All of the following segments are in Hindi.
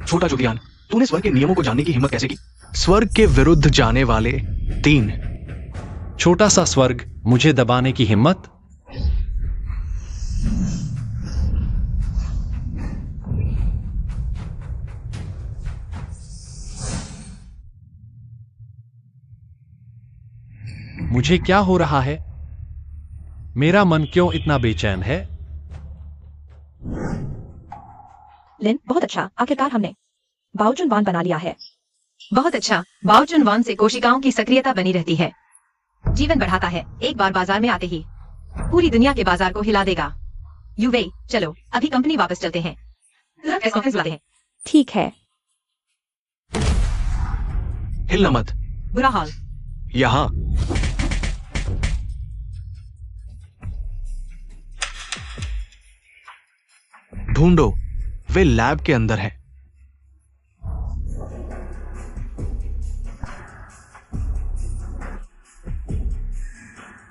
छोटा चुतियान, तूने स्वर्ग के नियमों को जानने की हिम्मत कैसे की? स्वर्ग के विरुद्ध जाने वाले 3। छोटा सा स्वर्ग, मुझे दबाने की हिम्मत? मुझे क्या हो रहा है? मेरा मन क्यों इतना बेचैन है? लिन, बहुत अच्छा, आखिरकार हमने बाओजुन वान बना लिया है। बहुत अच्छा, बाओजुन वान से कोशिकाओं की सक्रियता बनी रहती है, जीवन बढ़ाता है। एक बार बाजार में आते ही पूरी दुनिया के बाजार को हिला देगा। युवे, चलो अभी कंपनी वापस चलते हैं, प्रेस कॉन्फ्रेंस बुलाते हैं। ठीक है। हिलना मत। बुरा हाल। यहाँ ढूंढो, वे लैब के अंदर है।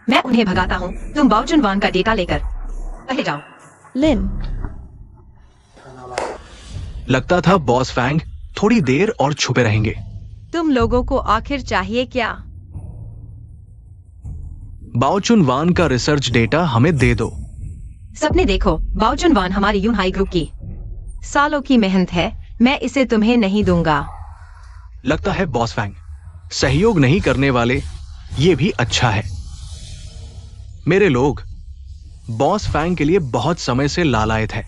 मैं उन्हें भगाता हूँ, तुम बाओजुन वान का डेटा लेकर पहले जाओ। लिन, लगता था बॉस फैंग थोड़ी देर और छुपे रहेंगे। तुम लोगों को आखिर चाहिए क्या? बाओचुन वान का रिसर्च डेटा हमें दे दो। सपने देखो, बाओजुन वान हमारी यूनहाई ग्रुप की सालों की मेहनत है, मैं इसे तुम्हें नहीं दूंगा। लगता है बॉस फैंग सहयोग नहीं करने वाले, ये भी अच्छा है। मेरे लोग बॉस फैंग के लिए बहुत समय से लालायत है।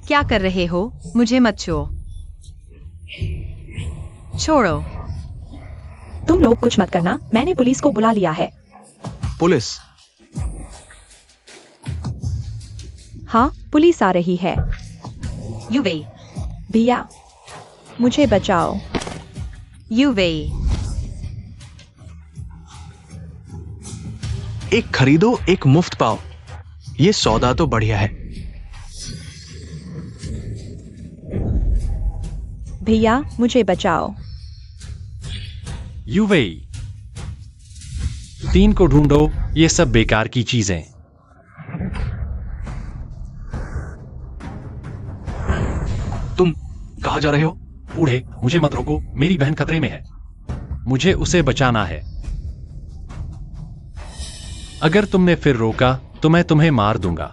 क्या कर रहे हो? मुझे मत छुओ। छोड़ो। तुम लोग कुछ मत करना, मैंने पुलिस को बुला लिया है। पुलिस? हाँ, पुलिस आ रही है। युवे, भैया, मुझे बचाओ। युवे, एक खरीदो एक मुफ्त पाओ, ये सौदा तो बढ़िया है। भैया, मुझे बचाओ। युवे, 3 को ढूंढो, ये सब बेकार की चीजें। तुम कहाँ जा रहे हो? बूढ़े, मुझे मत रोको, मेरी बहन खतरे में है, मुझे उसे बचाना है। अगर तुमने फिर रोका तो मैं तुम्हें मार दूंगा।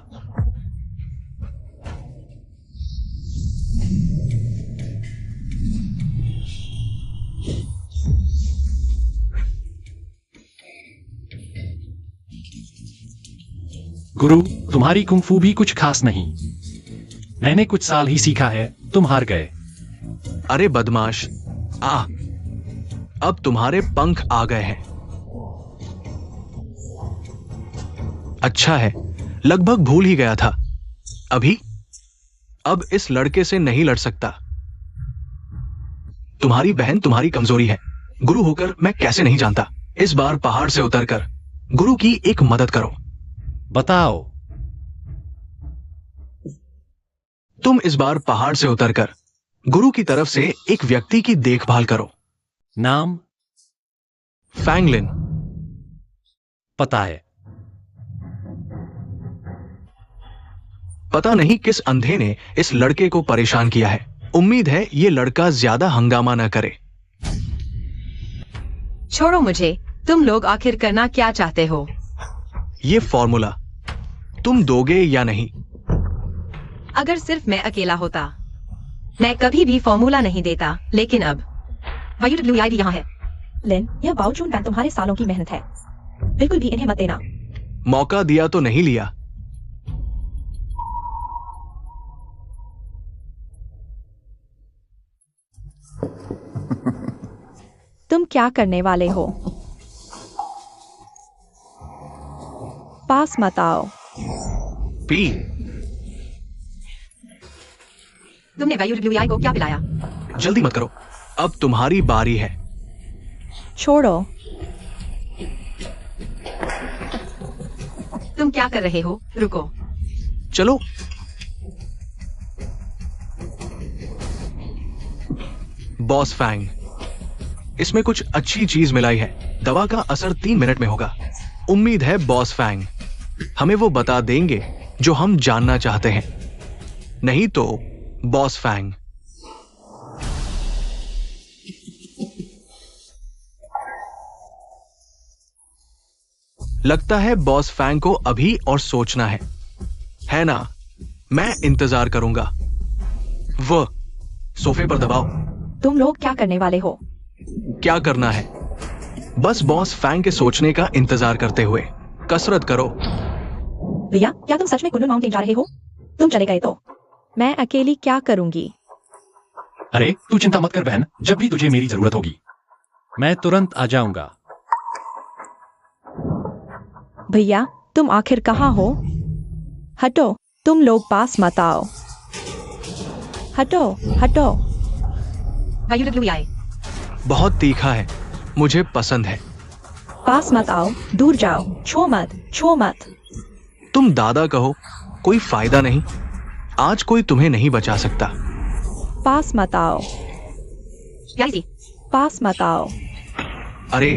गुरु, तुम्हारी कुंफू भी कुछ खास नहीं, मैंने कुछ साल ही सीखा है, तुम हार गए। अरे बदमाश, अब तुम्हारे पंख आ गए हैं। अच्छा है, लगभग भूल ही गया था। अब इस लड़के से नहीं लड़ सकता। तुम्हारी बहन तुम्हारी कमजोरी है, गुरु होकर मैं कैसे नहीं जानता। इस बार पहाड़ से उतरकर गुरु की एक मदद करो। बताओ। तुम इस बार पहाड़ से उतरकर गुरु की तरफ से एक व्यक्ति की देखभाल करो। नाम? फैंगलिन। पता है। पता नहीं किस अंधे ने इस लड़के को परेशान किया है। उम्मीद है ये लड़का ज्यादा हंगामा न करे। छोड़ो मुझे, तुम लोग आखिर करना क्या चाहते हो? ये फॉर्मूला तुम दोगे या नहीं? अगर सिर्फ मैं अकेला होता, मैं कभी भी फॉर्मूला नहीं देता, लेकिन अब WWID यहाँ है। लिन, यह बाओजुन वान तुम्हारे सालों की मेहनत है, बिल्कुल भी इन्हें मत देना। मौका दिया तो नहीं लिया। तुम क्या करने वाले हो? पास मत आओ। पी। तुमने WWI को क्या पिलाया? जल्दी मत करो, अब तुम्हारी बारी है। छोड़ो। तुम क्या कर रहे हो? रुको। चलो। बॉस फैंग, इसमें कुछ अच्छी चीज मिलाई है। दवा का असर 3 मिनट में होगा। उम्मीद है बॉस फैंग हमें वो बता देंगे जो हम जानना चाहते हैं। नहीं तो बॉस फैंग लगता है बॉस फैंग को अभी और सोचना है ना? मैं इंतजार करूंगा। वो सोफे पर दबाओ। तुम लोग क्या करने वाले हो? क्या करना है? बस बॉस फैंग के सोचने का इंतजार करते हुए कसरत करो। भैया, क्या तुम सच में कुल्लू माउंटेन जा रहे हो? तुम चले गए तो मैं अकेली क्या करूंगी? अरे तू चिंता मत कर बहन, जब भी तुझे मेरी जरूरत होगी मैं तुरंत आ जाऊंगा। भैया, तुम आखिर कहाँ हो? हटो, तुम लोग पास मत आओ। हटो, हटो। वायु आए। बहुत तीखा है, मुझे पसंद है। पास मत आओ, दूर जाओ, छो मत, छो मत। तुम दादा कहो, कोई फायदा नहीं। आज कोई तुम्हें नहीं बचा सकता। पास मत आओ, प्यारी सी। पास मत आओ। अरे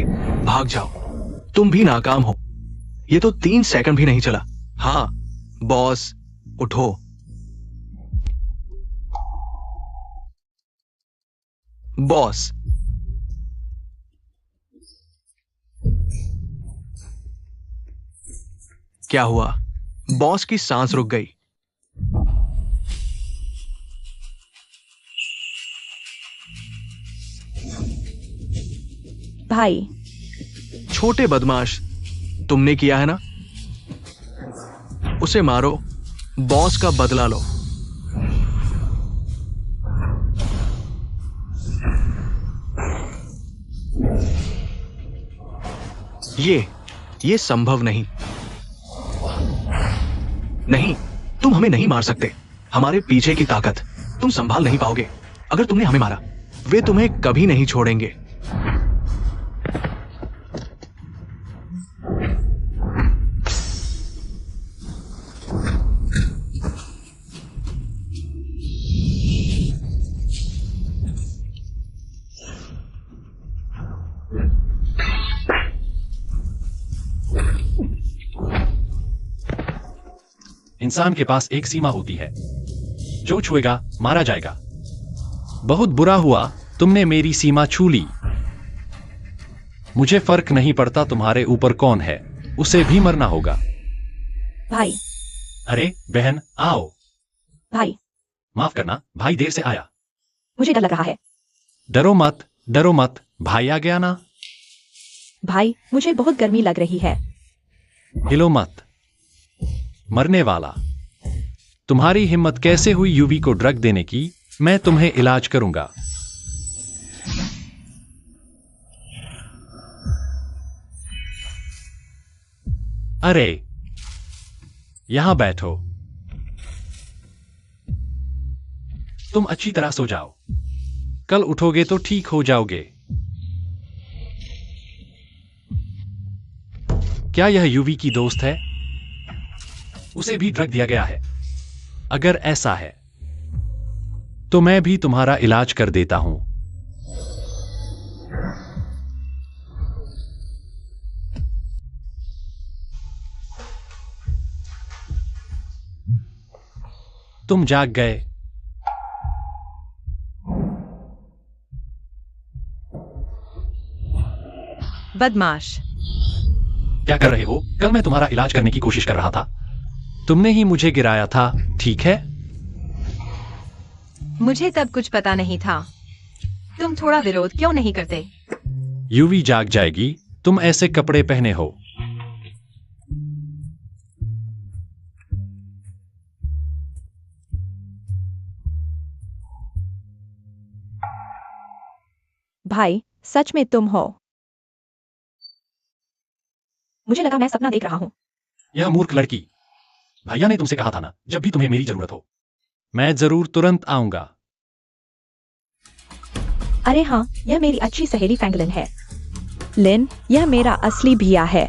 भाग जाओ, तुम भी नाकाम हो। ये तो 3 सेकंड भी नहीं चला। हाँ बॉस, उठो। बॉस, क्या हुआ? बॉस की सांस रुक गई। भाई, छोटे बदमाश, तुमने किया है ना? उसे मारो, बॉस का बदला लो। ये संभव नहीं। नहीं, तुम हमें नहीं मार सकते। हमारे पीछे की ताकत तुम संभाल नहीं पाओगे। अगर तुमने हमें मारा, वे तुम्हें कभी नहीं छोड़ेंगे। इंसान के पास एक सीमा होती है, जो छुएगा मारा जाएगा। बहुत बुरा हुआ तुमने मेरी सीमा छू ली। मुझे फर्क नहीं पड़ता तुम्हारे ऊपर कौन है, उसे भी मरना होगा। भाई। अरे बहन आओ। भाई, माफ करना भाई, देर से आया। मुझे डर लग रहा है। डरो मत, डरो मत, भाई आ गया ना। भाई, मुझे बहुत गर्मी लग रही है। हिलो मत, मरने वाला। तुम्हारी हिम्मत कैसे हुई यूवी को ड्रग देने की? मैं तुम्हें इलाज करूंगा। अरे यहां बैठो, तुम अच्छी तरह सो जाओ। कल उठोगे तो ठीक हो जाओगे। क्या यह यूवी की दोस्त है? उसे भी ड्रग दिया गया है। अगर ऐसा है तो मैं भी तुम्हारा इलाज कर देता हूं। तुम जाग गए। बदमाश। क्या कर रहे हो? कल मैं तुम्हारा इलाज करने की कोशिश कर रहा था। तुमने ही मुझे गिराया था, ठीक है? मुझे तब कुछ पता नहीं था। तुम थोड़ा विरोध क्यों नहीं करते? यूवी जाग जाएगी, तुम ऐसे कपड़े पहने हो। भाई, सच में तुम हो? मुझे लगा मैं सपना देख रहा हूँ। यह मूर्ख लड़की। भैया ने तुमसे कहा था ना, जब भी तुम्हें मेरी जरूरत हो मैं जरूर तुरंत आऊंगा। अरे हाँ, यह मेरी अच्छी सहेली फैंगलिन है। लिन, यह मेरा असली भैया है।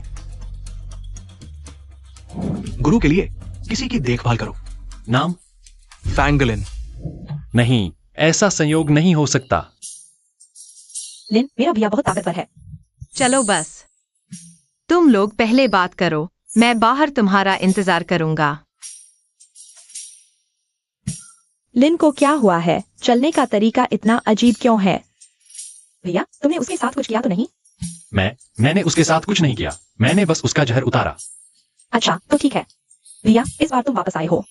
गुरु के लिए किसी की देखभाल करो। नाम? फैंगलिन। नहीं, ऐसा संयोग नहीं हो सकता। लिन, मेरा भैया बहुत ताकतवर है। चलो बस, तुम लोग पहले बात करो, मैं बाहर तुम्हारा इंतजार करूंगा। लिन को क्या हुआ है? चलने का तरीका इतना अजीब क्यों है? भैया, तुमने उसके साथ कुछ किया तो नहीं? मैंने उसके साथ कुछ नहीं किया। मैंने बस उसका जहर उतारा। अच्छा तो ठीक है भैया, इस बार तुम वापस आए हो।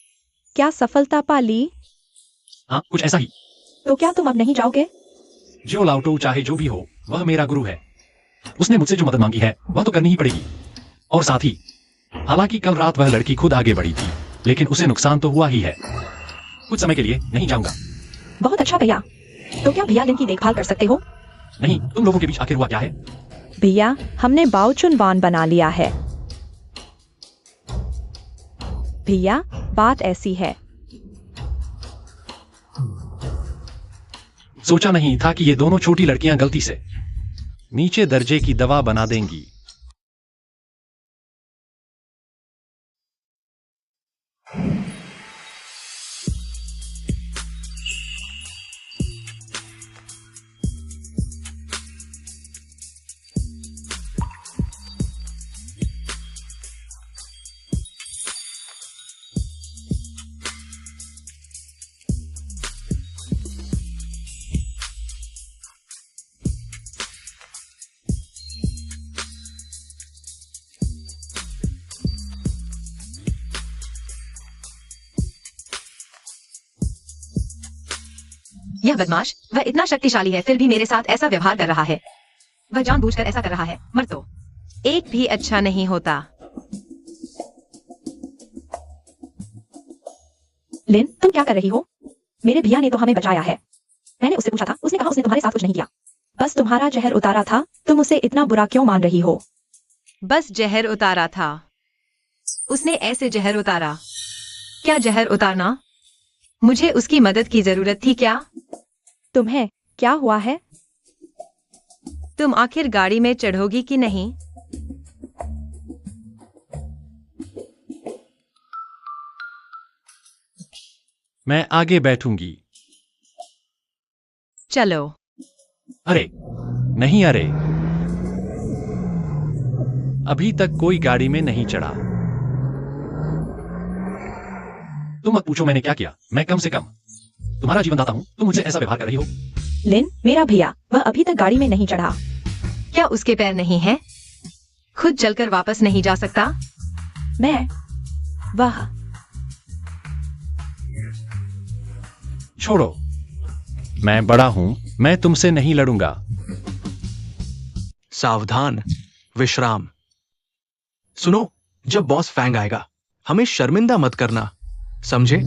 क्या सफलता पा ली? हाँ, कुछ ऐसा ही। तो क्या तुम अब नहीं जाओगे? जो लाउटो चाहे जो भी हो, वह मेरा गुरु है। उसने मुझसे जो मदद मांगी है वह तो करनी ही पड़ेगी। और साथ ही, हालांकि कल रात वह लड़की खुद आगे बढ़ी थी, लेकिन उसे नुकसान तो हुआ ही है। कुछ समय के लिए नहीं जाऊंगा। बहुत अच्छा भैया। तो क्या भैया लिन की देखभाल कर सकते हो? नहीं, तुम लोगों के बीच आखिर हुआ क्या है? भैया, हमने बाओचुन वान बना लिया है। भैया, बात ऐसी है। सोचा नहीं था कि ये दोनों छोटी लड़कियां गलती से नीचे दर्जे की दवा बना देंगी। यह बदमाश, वह इतना शक्तिशाली है फिर भी मेरे साथ ऐसा व्यवहार कर रहा है। वह जानबूझकर ऐसा कर रहा है। मर तो एक भी अच्छा नहीं होता। लिन, तुम क्या कर रही हो? मेरे भैया ने तो हमें बचाया है। मैंने उससे पूछा था, उसने कहा उसने तुम्हारे साथ कुछ नहीं किया, बस तुम्हारा जहर उतारा था। तुम उसे इतना बुरा क्यों मान रही हो? बस जहर उतारा था। उसने ऐसे जहर उतारा। क्या जहर उतारना? मुझे उसकी मदद की जरूरत थी क्या? तुम्हें क्या हुआ है? तुम आखिर गाड़ी में चढ़ोगी कि नहीं? मैं आगे बैठूंगी। चलो। अरे नहीं, अरे अभी तक कोई गाड़ी में नहीं चढ़ा। तुम मत पूछो मैंने क्या किया। मैं कम से कम तुम्हारा जीवन दाता हूं, तुम मुझसे ऐसा व्यवहार कर रही हो। लिन, मेरा भैया, वह अभी तक गाड़ी में नहीं चढ़ा। क्या उसके पैर नहीं हैं? खुद चलकर वापस नहीं जा सकता? वह छोड़ो, मैं बड़ा हूं, मैं तुमसे नहीं लड़ूंगा। सावधान, विश्राम। सुनो, जब बॉस फैंग आएगा हमें शर्मिंदा मत करना, समझे?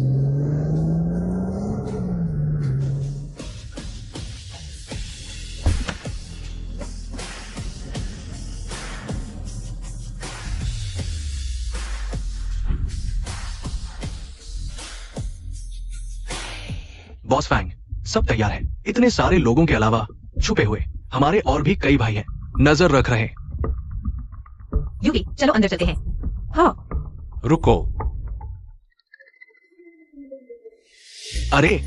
बॉस फैंग, सब तैयार है। इतने सारे लोगों के अलावा छुपे हुए हमारे और भी कई भाई हैं। नजर रख रहे। यूवी, चलो अंदर चलते हैं। हाँ। रुको। अरे,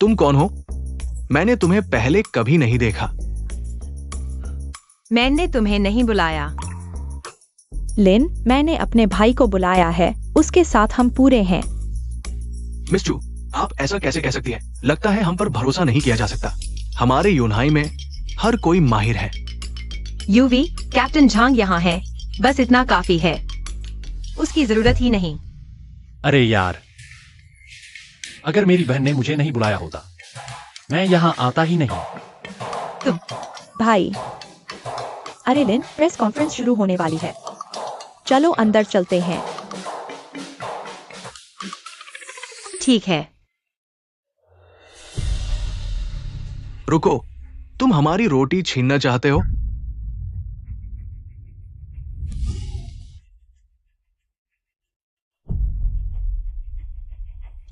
तुम कौन हो? मैंने तुम्हें पहले कभी नहीं देखा। मैंने तुम्हें नहीं बुलाया। लिन, मैंने अपने भाई को बुलाया है, उसके साथ हम पूरे हैं। मिस चू, आप ऐसा कैसे कह सकती हैं? लगता है हम पर भरोसा नहीं किया जा सकता। हमारे यूनहाई में हर कोई माहिर है। यूवी, कैप्टन झांग यहाँ है, बस इतना काफी है। उसकी जरूरत ही नहीं। अरे यार, अगर मेरी बहन ने मुझे नहीं बुलाया होता, मैं यहां आता ही नहीं। भाई, अरे लिन, प्रेस कॉन्फ्रेंस शुरू होने वाली है, चलो अंदर चलते हैं। ठीक है। रुको, तुम हमारी रोटी छीनना चाहते हो?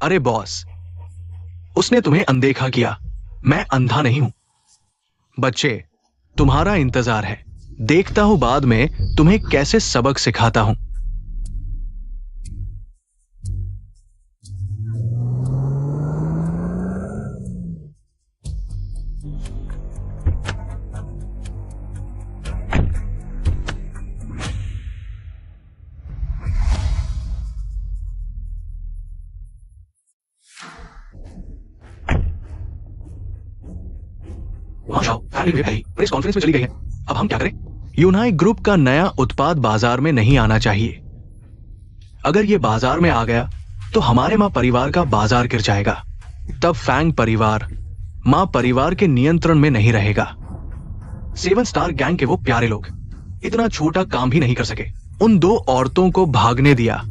अरे बॉस, उसने तुम्हें अनदेखा किया। मैं अंधा नहीं हूं। बच्चे, तुम्हारा इंतजार है। देखता हूं बाद में तुम्हें कैसे सबक सिखाता हूं। वहां जाओ, फैमिली प्रेस कॉन्फ्रेंस में चली गई है। अब हम क्या करें? यूनाई ग्रुप का नया उत्पाद बाजार में नहीं आना चाहिए। अगर यह बाजार में आ गया तो हमारे मां परिवार का बाजार गिर जाएगा। तब फैंग परिवार मां परिवार के नियंत्रण में नहीं रहेगा। 7 स्टार गैंग के वो प्यारे लोग इतना छोटा काम भी नहीं कर सके। उन 2 औरतों को भागने दिया।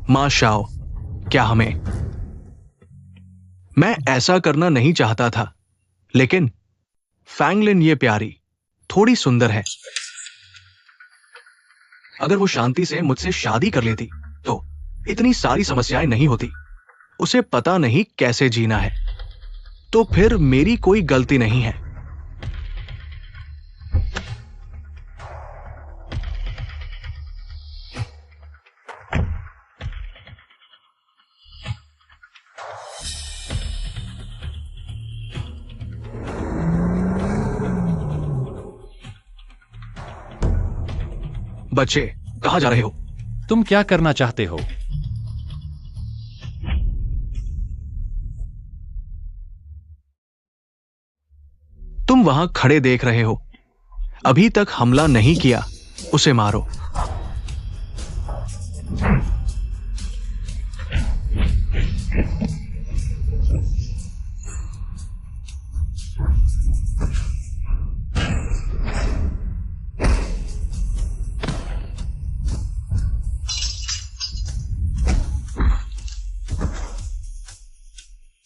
मां शाओ, क्या हमें? मैं ऐसा करना नहीं चाहता था, लेकिन फैंगलिन ये प्यारी थोड़ी सुंदर है। अगर वो शांति से मुझसे शादी कर लेती तो इतनी सारी समस्याएं नहीं होती। उसे पता नहीं कैसे जीना है, तो फिर मेरी कोई गलती नहीं है। बच्चे, कहां जा रहे हो? तुम क्या करना चाहते हो? तुम वहां खड़े देख रहे हो। अभी तक हमला नहीं किया। उसे मारो।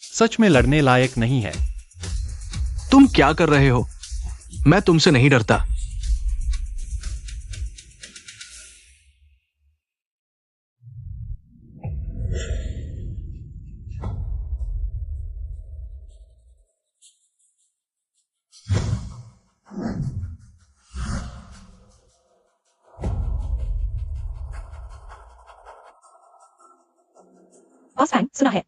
सच में लड़ने लायक नहीं है। तुम क्या कर रहे हो? मैं तुमसे नहीं डरता। बॉस फैंग, सुना है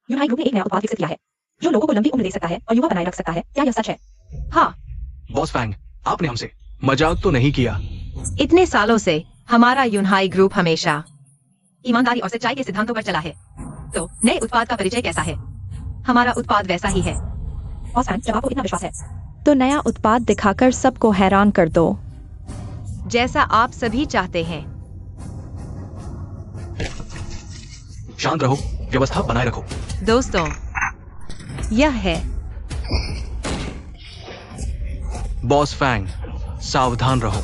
यूनाई ग्रुप ने एक नया उत्पाद विकसित किया है जो लोगों को लंबी उम्र दे सकता है और युवा बनाए रख सकता है। क्या यह सच है? हाँ, बॉस फैंग, आपने हमसे मजाक तो नहीं किया? इतने सालों से हमारा यूनाई ग्रुप हमेशा ईमानदारी और सच्चाई के सिद्धांतों पर चला है। तो नए उत्पाद का परिचय कैसा है? हमारा उत्पाद वैसा ही है। बॉस फैंग, जब आपको इतना विश्वास है तो नया उत्पाद दिखाकर सबको हैरान कर दो, जैसा आप सभी चाहते हैं। शांत रहो, व्यवस्था बनाए रखो। दोस्तों, यह है बॉस फैंग, सावधान रहो।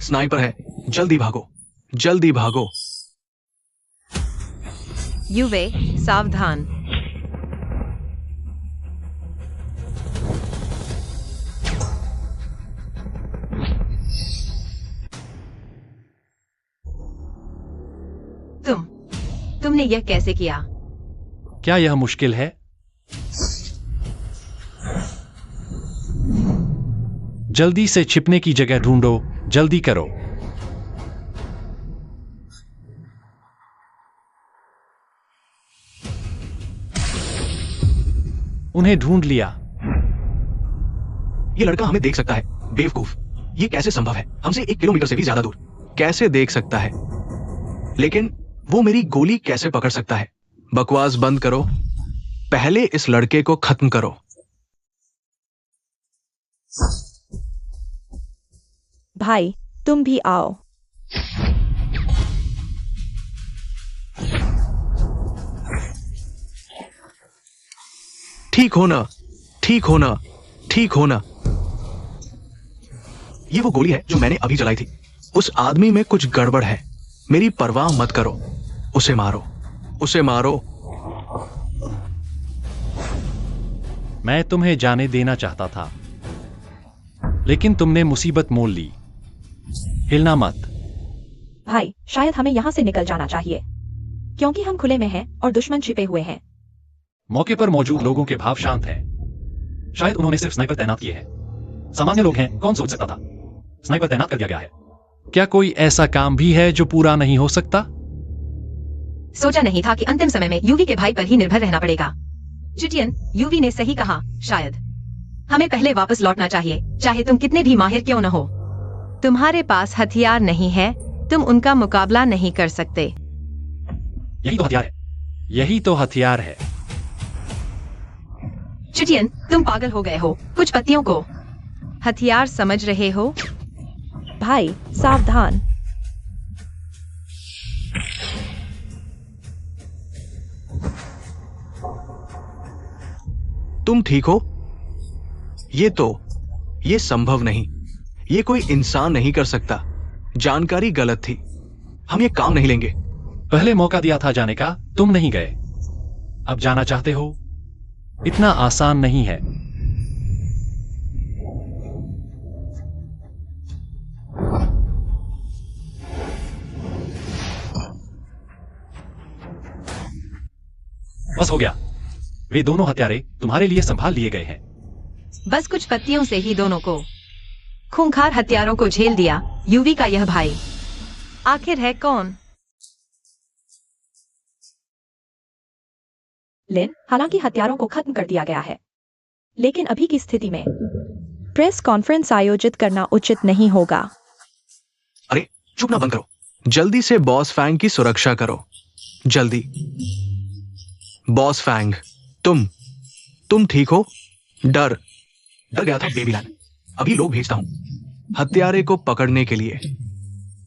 स्नाइपर है, जल्दी भागो, जल्दी भागो। युवे, सावधान। तुमने यह कैसे किया? क्या यह मुश्किल है? जल्दी से छिपने की जगह ढूंढो, जल्दी करो। उन्हें ढूंढ लिया। ये लड़का हमें देख सकता है। बेवकूफ, ये कैसे संभव है? हमसे 1 किलोमीटर से भी ज्यादा दूर कैसे देख सकता है? लेकिन वो मेरी गोली कैसे पकड़ सकता है? बकवास बंद करो, पहले इस लड़के को खत्म करो। भाई, तुम भी आओ। ठीक होना, ठीक होना, ठीक होना। ये वो गोली है जो मैंने अभी चलाई थी। उस आदमी में कुछ गड़बड़ है। मेरी परवाह मत करो। उसे मारो, उसे मारो। मैं तुम्हें जाने देना चाहता था, लेकिन तुमने मुसीबत मोल ली। हिलना मत। भाई, शायद हमें यहाँ से निकल जाना चाहिए, क्योंकि हम खुले में हैं और दुश्मन छिपे हुए हैं। मौके पर मौजूद लोगों के भाव शांत हैं। शायद उन्होंने सिर्फ स्नाइपर तैनात किए हैं। सामान्य लोग हैं, कौन सोच सकता था? स्नाइपर तैनात कर दिया गया है। क्या कोई ऐसा काम भी है जो पूरा नहीं हो सकता? सोचा नहीं था कि अंतिम समय में यूवी के भाई पर ही निर्भर रहना पड़ेगा। चिटियन, यूवी ने सही कहा। शायद हमें पहले वापस लौटना चाहिए, चाहे तुम कितने भी माहिर क्यों न हो। तुम्हारे पास हथियार नहीं है, तुम उनका मुकाबला नहीं कर सकते। यही तो हथियार है। यही तो हथियार है। चिटियन, तुम पागल हो गए हो। कुछ पत्तियों को हथियार समझ रहे हो? भाई सावधान। तुम ठीक हो? ये संभव नहीं। ये कोई इंसान नहीं कर सकता। जानकारी गलत थी। हम ये काम नहीं लेंगे। पहले मौका दिया था जाने का, तुम नहीं गए। अब जाना चाहते हो? इतना आसान नहीं है। बस हो गया। वे दोनों हत्यारे तुम्हारे लिए संभाल लिए गए हैं। बस कुछ पत्तियों से ही दोनों को खूंखार हत्यारों को झेल दिया। यूवी का यह भाई आखिर है कौन? लिन, हालांकि हत्यारों को खत्म कर दिया गया है, लेकिन अभी की स्थिति में प्रेस कॉन्फ्रेंस आयोजित करना उचित नहीं होगा। अरे चुप ना बंद करो। जल्दी से बॉस फैंग की सुरक्षा करो। जल्दी। बॉस फैंग, तुम ठीक हो? डर गया था बेबीलैंड। अभी लोग भेजता हूं हत्यारे को पकड़ने के लिए।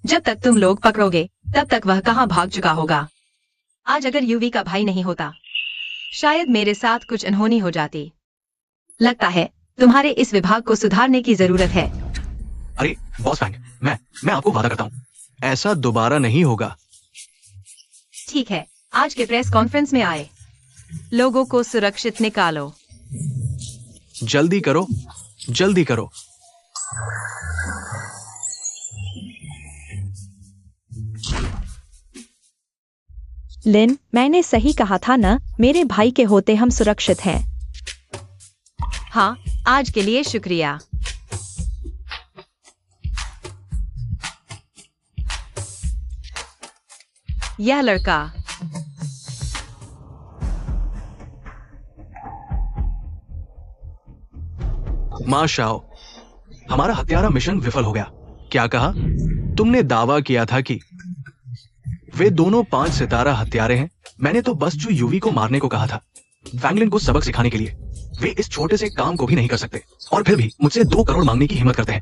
जब तक तुम लोग पकड़ोगे तब तक वह कहां भाग चुका होगा। आज अगर यूवी का भाई नहीं होता, शायद मेरे साथ कुछ अनहोनी हो जाती। लगता है तुम्हारे इस विभाग को सुधारने की जरूरत है। अरे बॉस फैंग, मैं आपको वादा करता हूं, ऐसा दोबारा नहीं होगा। ठीक है, आज के प्रेस कॉन्फ्रेंस में आए लोगों को सुरक्षित निकालो। जल्दी करो, जल्दी करो। लिन, मैंने सही कहा था ना? मेरे भाई के होते हम सुरक्षित हैं। हाँ, आज के लिए शुक्रिया। यह लड़का मां शाओ, हमारा हत्यारा मिशन विफल हो गया। क्या कहा? तुमने दावा किया था कि वे दोनों 5 सितारा हत्यारे हैं। मैंने तो बस जो यूवी को मारने को कहा था, फैंगलिन को सबक सिखाने के लिए। वे इस छोटे से काम को भी नहीं कर सकते और फिर भी मुझसे 2 करोड़ मांगने की हिम्मत करते हैं।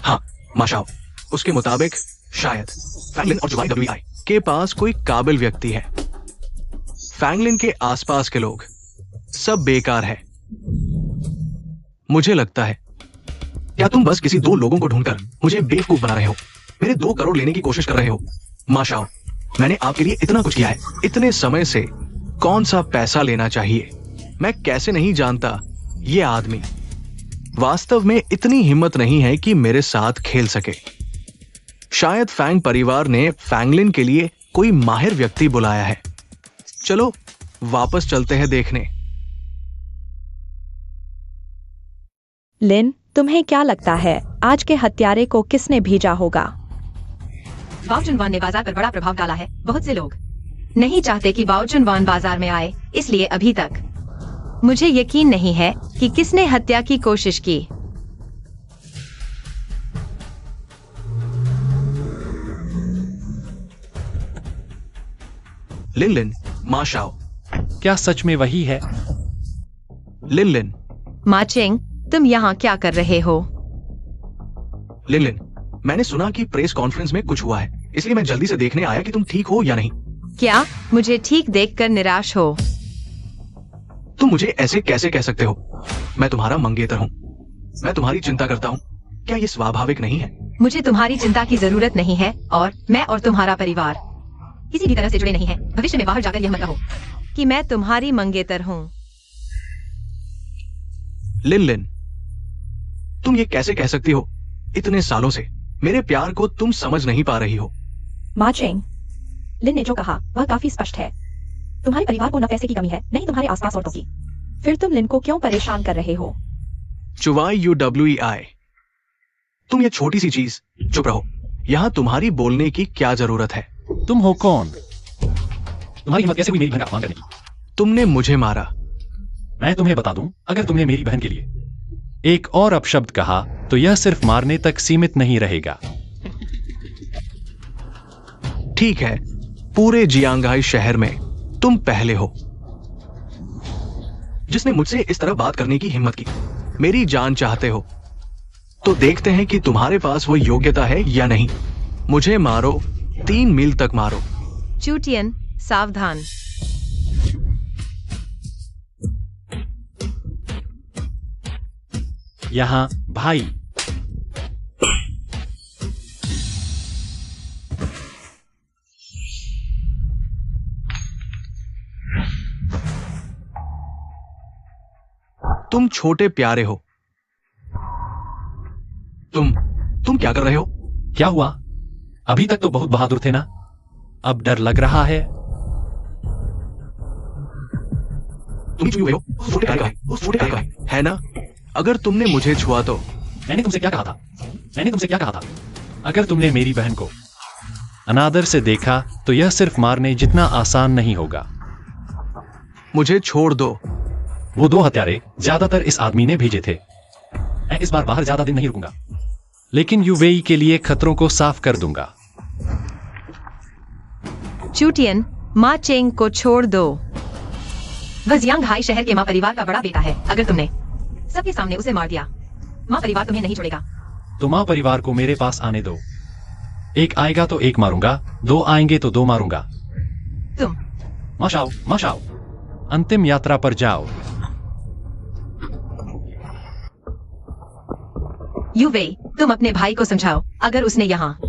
हाँ मां शाओ, उसके मुताबिक शायद फैंगलिन और जुवाई WI के पास कोई काबिल व्यक्ति है। फैंगलिन के आसपास के लोग सब बेकार है। मुझे लगता है, क्या तुम बस किसी 2 लोगों को ढूंढकर मुझे बेवकूफ बना रहे हो? मेरे 2 करोड़ लेने की कोशिश कर रहे हो? मां शाओ, मैंने आपके लिए इतना कुछ किया है। इतने समय से कौन सा पैसा लेना चाहिए? मैं कैसे नहीं जानता ये आदमी वास्तव में इतनी हिम्मत नहीं है कि मेरे साथ खेल सके। शायद फैंग परिवार ने फैंगलिन के लिए कोई माहिर व्यक्ति बुलाया है। चलो वापस चलते हैं देखने। लिन, तुम्हें क्या लगता है आज के हत्यारे को किसने भेजा होगा? बाओ जुनवान ने बाजार पर बड़ा प्रभाव डाला है। बहुत से लोग नहीं चाहते कि बाओ जुनवान बाजार में आए, इसलिए अभी तक मुझे यकीन नहीं है कि किसने हत्या की कोशिश की। लिन, मां शाओ, क्या सच में वही है? लिन, माचिंग, तुम यहाँ क्या कर रहे हो? लिन, मैंने सुना कि प्रेस कॉन्फ्रेंस में कुछ हुआ है, इसलिए मैं जल्दी से देखने आया कि तुम ठीक हो या नहीं। क्या मुझे ठीक देखकर निराश हो? तुम मुझे ऐसे कैसे कह सकते हो? मैं तुम्हारा मंगेतर हूँ। मैं तुम्हारी चिंता करता हूँ। क्या ये स्वाभाविक नहीं है? मुझे तुम्हारी चिंता की जरूरत नहीं है और मैं और तुम्हारा परिवार किसी भी तरह से जुड़े नहीं हैं। भविष्य में बाहर जाकर यह मत कहो कि मैं तुम्हारी मंगेतर हूँ। लिन, तुम ये कैसे कह सकती हो? इतने सालों से मेरे प्यार को तुम समझ नहीं पा रही हो। माचिंग, लिन ने जो कहा वह काफी स्पष्ट है। तुम्हारे परिवार को न पैसे की कमी है, नहीं तुम्हारे आसपास औरतों की। फिर तुम लिन को क्यों परेशान कर रहे हो? चुवाई UWI, तुम ये छोटी सी चीज, चुप रहो। यहाँ तुम्हारी बोलने की क्या जरूरत है? तुम हो कौन? तुम्हारी हिम्मत कैसे हुई मेरी बहन का अपमान करने की? तुमने मुझे मारा। मैं तुम्हें बता दूं, अगर तुमने मेरी बहन के लिए एक और अपशब्द कहा तो यह सिर्फ मारने तक सीमित नहीं रहेगा। ठीक है, पूरे जियांगाई शहर में तुम पहले हो जिसने मुझसे इस तरह बात करने की हिम्मत की। मेरी जान चाहते हो? तो देखते हैं कि तुम्हारे पास वो योग्यता है या नहीं। मुझे मारो, 3 मील तक मारो। चूटियन, सावधान। यहाँ भाई। तुम छोटे प्यारे हो। तुम क्या कर रहे हो? क्या हुआ? अभी तक तो बहुत बहादुर थे ना, अब डर लग रहा है। तुम छुए हो? उस छोटे प्यारे का है, उस छोटे प्यारे का है ना? अगर तुमने मुझे छुआ तो मैंने तुमसे क्या कहा था? मैंने तुमसे क्या कहा था? अगर तुमने मेरी बहन को अनादर से देखा तो यह सिर्फ मारने जितना आसान नहीं होगा। मुझे छोड़ दो। वो 2 हत्यारे ज्यादातर इस आदमी ने भेजे थे। मैं इस बार बाहर ज्यादा दिन नहीं रुकूंगा, लेकिन यूवेई के लिए खतरों को साफ कर दूंगा। चूटियन, मा चेंग को छोड़ दो। वह जियांगहाई शहर के मा परिवार का बड़ा बेटा है। अगर तुमने सबके सामने उसे मार दिया, मा परिवार तुम्हें नहीं छोड़ेगा। तो मां परिवार को मेरे पास आने दो। एक आएगा तो एक मारूंगा, 2 आएंगे तो 2 मारूंगा। तुम माशाओ, अंतिम यात्रा पर जाओ। यूवेई, तुम अपने भाई को समझाओ। अगर उसने यहाँ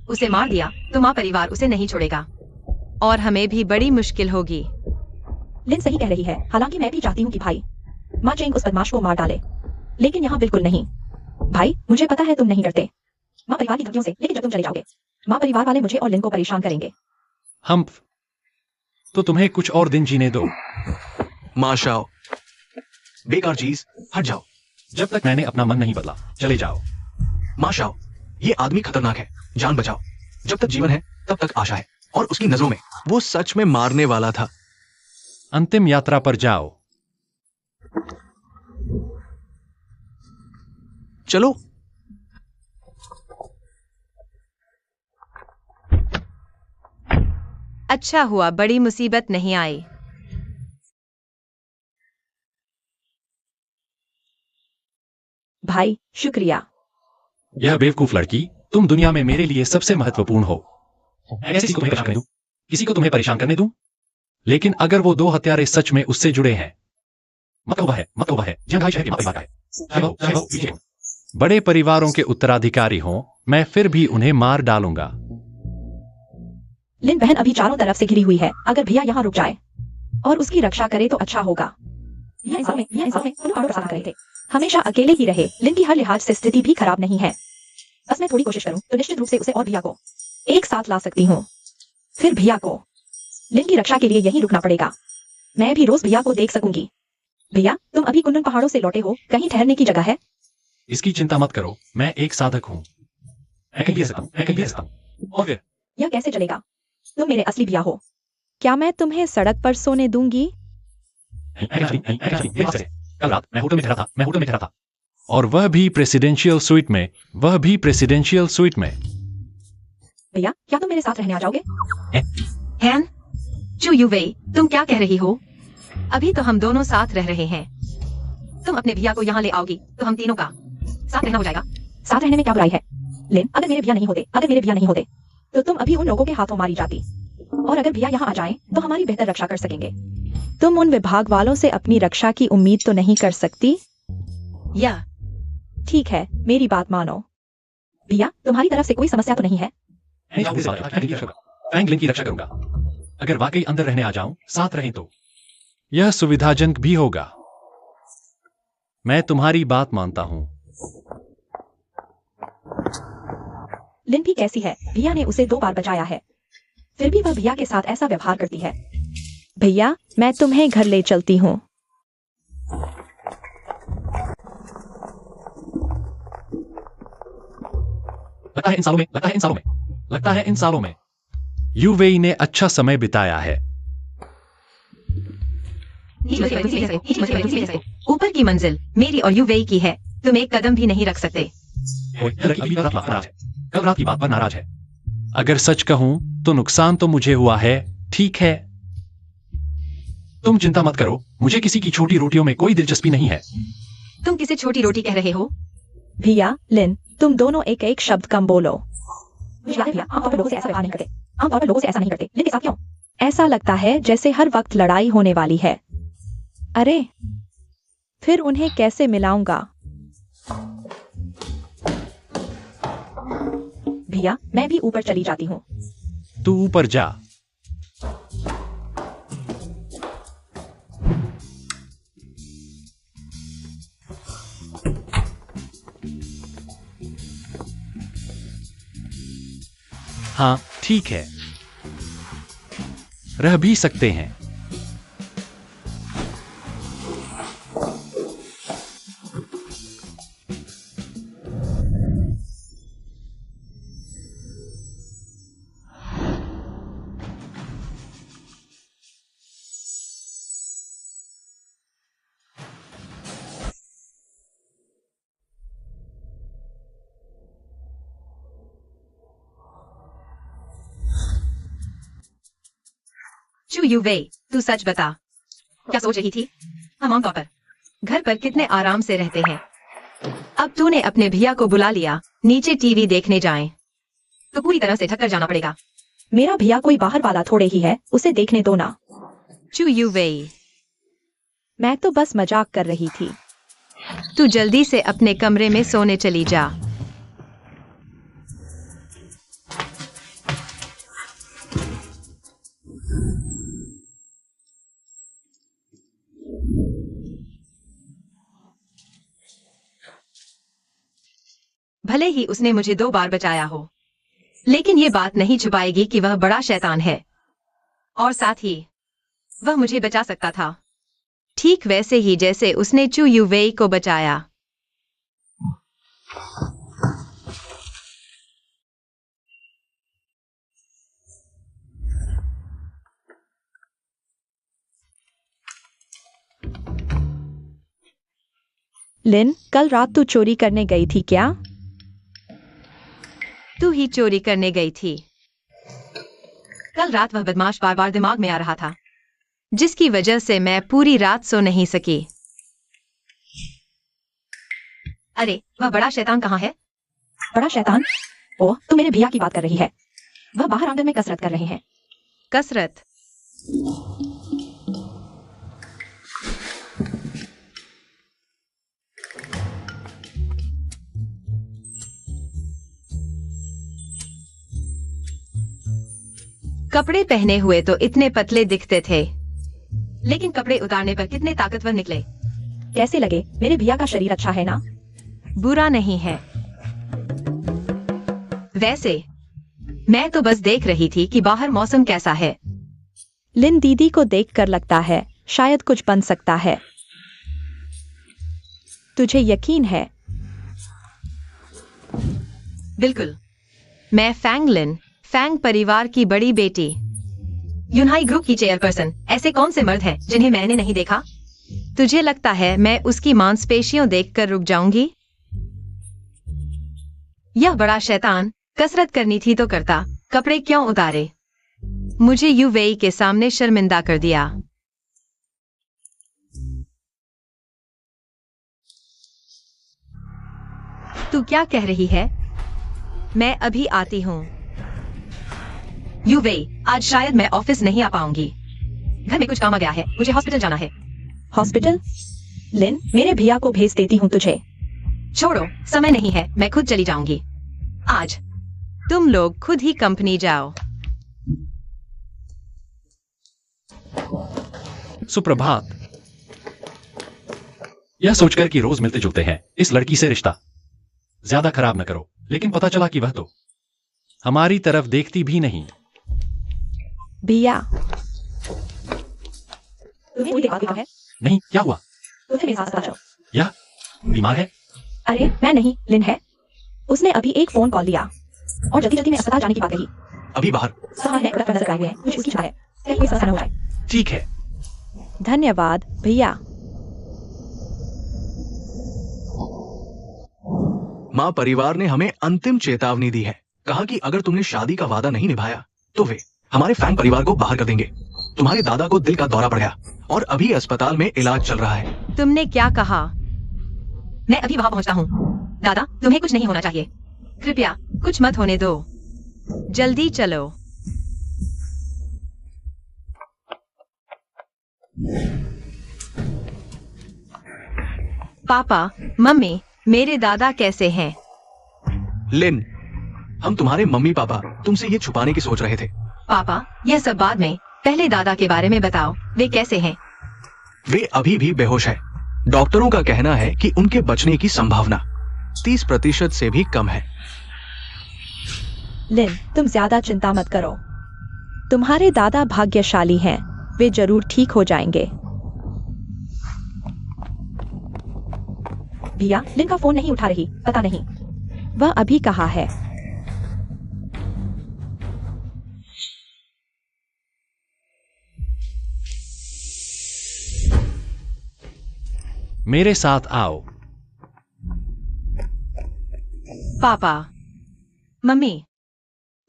उसे मार दिया तो मां परिवार उसे नहीं छोड़ेगा और हमें भी बड़ी मुश्किल होगी। लिन सही कह रही है। हालांकि मैं भी चाहती हूँ कि भाई मा चेंग उस बदमाश को मार डाले, लेकिन यहाँ बिल्कुल नहीं। भाई, मुझे पता है तुम नहीं डरते माँ परिवार की धमकियों से, लेकिन जब तुम चले जाओगे माँ परिवार वाले मुझे और लिन को परेशान करेंगे। हम्फ, तो तुम्हें कुछ और दिन जीने दो। माशाओ, बेकार चीज, हट जाओ। जब तक मैंने अपना मन नहीं बदला, चले जाओ। माशाओ, ये आदमी खतरनाक है, जान बचाओ। जब तक जीवन है तब तक आशा है, और उसकी नजरों में वो सच में मारने वाला था। अंतिम यात्रा पर जाओ। चलो। अच्छा हुआ बड़ी मुसीबत नहीं आई। भाई, शुक्रिया। यह बेवकूफ लड़की, तुम दुनिया में मेरे लिए सबसे महत्वपूर्ण हो। मैं किसी को तुम्हें परेशान करने दूं? किसी को तुम्हें परेशान करने दूं? लेकिन अगर वो 2 हत्यारे सच में उससे जुड़े हैं, मत है जियांगहाई शहर के परिवार का है। बड़े परिवारों के उत्तराधिकारी हों, मैं फिर भी उन्हें मार डालूंगा। लिन बहन अभी चारों तरफ से घिरी हुई है। अगर भैया यहाँ रुक जाए और उसकी रक्षा करे तो अच्छा होगा। यह इंसान में उन पहाड़ों पर साथ रहे थे, हमेशा अकेले ही रहे। लिन की हर लिहाज से स्थिति भी खराब नहीं है। बस मैं थोड़ी कोशिश करूं तो निश्चित रूप से उसे और भैया को एक साथ ला सकती हूँ। फिर भैया को लिन की रक्षा के लिए यहीं रुकना पड़ेगा। मैं भी रोज भैया को देख सकूंगी। भैया, तुम अभी कुनलुन पहाड़ों से लौटे हो, कहीं ठहरने की जगह है? इसकी चिंता मत करो, मैं एक साधक हूँ। मैं कहीं भी रह सकता हूँ। और फिर यह कैसे चलेगा? तुम मेरे असली भैया हो। क्या मैं तुम्हें सड़क पर सोने दूंगी? कल रात मैं होटल में ठहरा था, और वह भी प्रेसिडेंशियल स्वीट में। भैया, क्या तुम मेरे साथ रहने आ जाओगे? हैन, चू यूवेई, तुम क्या कह रही हो? अभी तो हम दोनों साथ रह रहे हैं। तुम अपने भैया को यहाँ ले आओगी तो हम तीनों का साथ रहना हो जाएगा। साथ रहने में क्या बुराई है? लिन, अगर मेरे भैया नहीं होते तो तुम अभी उन लोगों के हाथों मारी जाती, और अगर भैया यहाँ आ जाएं तो हमारी बेहतर रक्षा कर सकेंगे। तुम उन विभाग वालों से अपनी रक्षा की उम्मीद तो नहीं कर सकती? या ठीक है, मेरी बात मानो। भैया, तुम्हारी तरफ से कोई समस्या तो नहीं है? फ्रैंकलिन की रक्षा करूंगा। अगर वाकई अंदर रहने आ जाऊं, साथ रहें तो यह सुविधाजनक भी होगा। मैं तुम्हारी बात मानता हूं। लिन भी कैसी है? भैया ने उसे 2 बार बचाया है, फिर भी वह भैया के साथ ऐसा व्यवहार करती है। भैया, मैं तुम्हें घर ले चलती हूँ। लगता है इन सालों में यूवेई ने अच्छा समय बिताया है। ऊपर की मंजिल मेरी और यूवेई की है, तुम एक कदम भी नहीं रख सकते। कल रात की बात पर नाराज है। अगर सच कहूं तो नुकसान तो मुझे हुआ है, ठीक है। तुम चिंता मत करो, मुझे किसी की छोटी रोटियों में कोई दिलचस्पी नहीं है। तुम किसे छोटी रोटी कह रहे हो? भैया, लिन, तुम दोनों एक एक शब्द कम बोलो। मुझे याद है भैया, आमतौर पर लोगों से ऐसा व्यवहार नहीं करते। आमतौर पर लोगों से ऐसा नहीं करते। लिन के साथ क्यों? ऐसा लगता है जैसे हर वक्त लड़ाई होने वाली है। अरे, फिर उन्हें कैसे मिलाऊंगा? भैया, मैं भी ऊपर चली जाती हूँ। तू ऊपर जा। हाँ, ठीक है, रह भी सकते हैं। चू युवे, तू सच बता, क्या सोच रही थी? हम आमतौर पर घर पर कितने आराम से रहते हैं। अब तूने अपने भैया को बुला लिया, नीचे टीवी देखने जाएं, तो पूरी तरह से थक कर जाना पड़ेगा। मेरा भैया कोई बाहर वाला थोड़े ही है, उसे देखने दो ना। चू युवे, मैं तो बस मजाक कर रही थी। तू जल्दी से अपने कमरे में सोने चली जा। भले ही उसने मुझे 2 बार बचाया हो, लेकिन ये बात नहीं छुपाएगी कि वह बड़ा शैतान है। और साथ ही वह मुझे बचा सकता था, ठीक वैसे ही जैसे उसने चू युवेई को बचाया। लिन, कल रात तू चोरी करने गई थी क्या? तू ही चोरी करने गई थी। कल रात वह बदमाश बार बार दिमाग में आ रहा था, जिसकी वजह से मैं पूरी रात सो नहीं सकी। अरे, वह बड़ा शैतान कहाँ है? बड़ा शैतान? ओह, तू मेरे भैया की बात कर रही है। वह बाहर आंगन में कसरत कर रहे हैं। कसरत? कपड़े पहने हुए तो इतने पतले दिखते थे, लेकिन कपड़े उतारने पर कितने ताकतवर निकले। कैसे लगे? मेरे भैया का शरीर अच्छा है ना? बुरा नहीं है। वैसे मैं तो बस देख रही थी कि बाहर मौसम कैसा है। लिन दीदी को देखकर लगता है शायद कुछ बन सकता है। तुझे यकीन है? बिल्कुल, मैं फैंग लिन, फैंग परिवार की बड़ी बेटी, यूनहाई ग्रुप की चेयरपर्सन। ऐसे कौन से मर्द हैं जिन्हें मैंने नहीं देखा? तुझे लगता है मैं उसकी मांसपेशियों देखकर रुक जाऊंगी? यह बड़ा शैतान कसरत करनी थी तो करता, कपड़े क्यों उतारे? मुझे युवेई के सामने शर्मिंदा कर दिया। तू क्या कह रही है? मैं अभी आती हूँ। युवेई, आज शायद मैं ऑफिस नहीं आ पाऊंगी। घर में कुछ काम आ गया है, मुझे हॉस्पिटल जाना है। हॉस्पिटल? लिन, मेरे भैया को भेज देती हूँ तुझे। छोड़ो, समय नहीं है, मैं खुद चली जाऊंगी। आज तुम लोग खुद ही कंपनी जाओ। सुप्रभात। यह सोचकर कि रोज मिलते जुलते हैं, इस लड़की से रिश्ता ज्यादा खराब न करो। लेकिन पता चला कि वह तो हमारी तरफ देखती भी नहीं। भैया, तुम्हें कोई दिक्कत है? नहीं, क्या हुआ? तुम्हें मेरे साथ चलो। यह बीमार है? अरे मैं नहीं, लिन है। उसने अभी एक फोन कॉल लिया और जल्दी जल्दी में अस्पताल जाने की बात कही। अभी बाहर सामान है, प्रोडक्ट नजर आए हुए हैं, मुझे उसकी चिंता है। कहीं कोई समस्या न हो जाए। ठीक है। धन्यवाद भैया। माँ परिवार ने हमें अंतिम चेतावनी दी है। कहा कि अगर तुमने शादी का वादा नहीं निभाया तो वे हमारे फैंग परिवार को बाहर कर देंगे। तुम्हारे दादा को दिल का दौरा पड़ गया और अभी अस्पताल में इलाज चल रहा है। तुमने क्या कहा? मैं अभी वहां पहुंचता हूँ। दादा, तुम्हें कुछ नहीं होना चाहिए। कृपया कुछ मत होने दो। जल्दी चलो। पापा, मम्मी, मेरे दादा कैसे हैं? लिन, हम तुम्हारे मम्मी पापा तुमसे ये छुपाने की सोच रहे थे। पापा, यह सब बाद में, पहले दादा के बारे में बताओ, वे कैसे हैं? वे अभी भी बेहोश है। डॉक्टरों का कहना है कि उनके बचने की संभावना 30% से भी कम है। लिन, तुम ज्यादा चिंता मत करो। तुम्हारे दादा भाग्यशाली हैं, वे जरूर ठीक हो जाएंगे। भैया, लिन का फोन नहीं उठा रही, पता नहीं वह अभी कहाँ है। मेरे साथ आओ। पापा, मम्मी,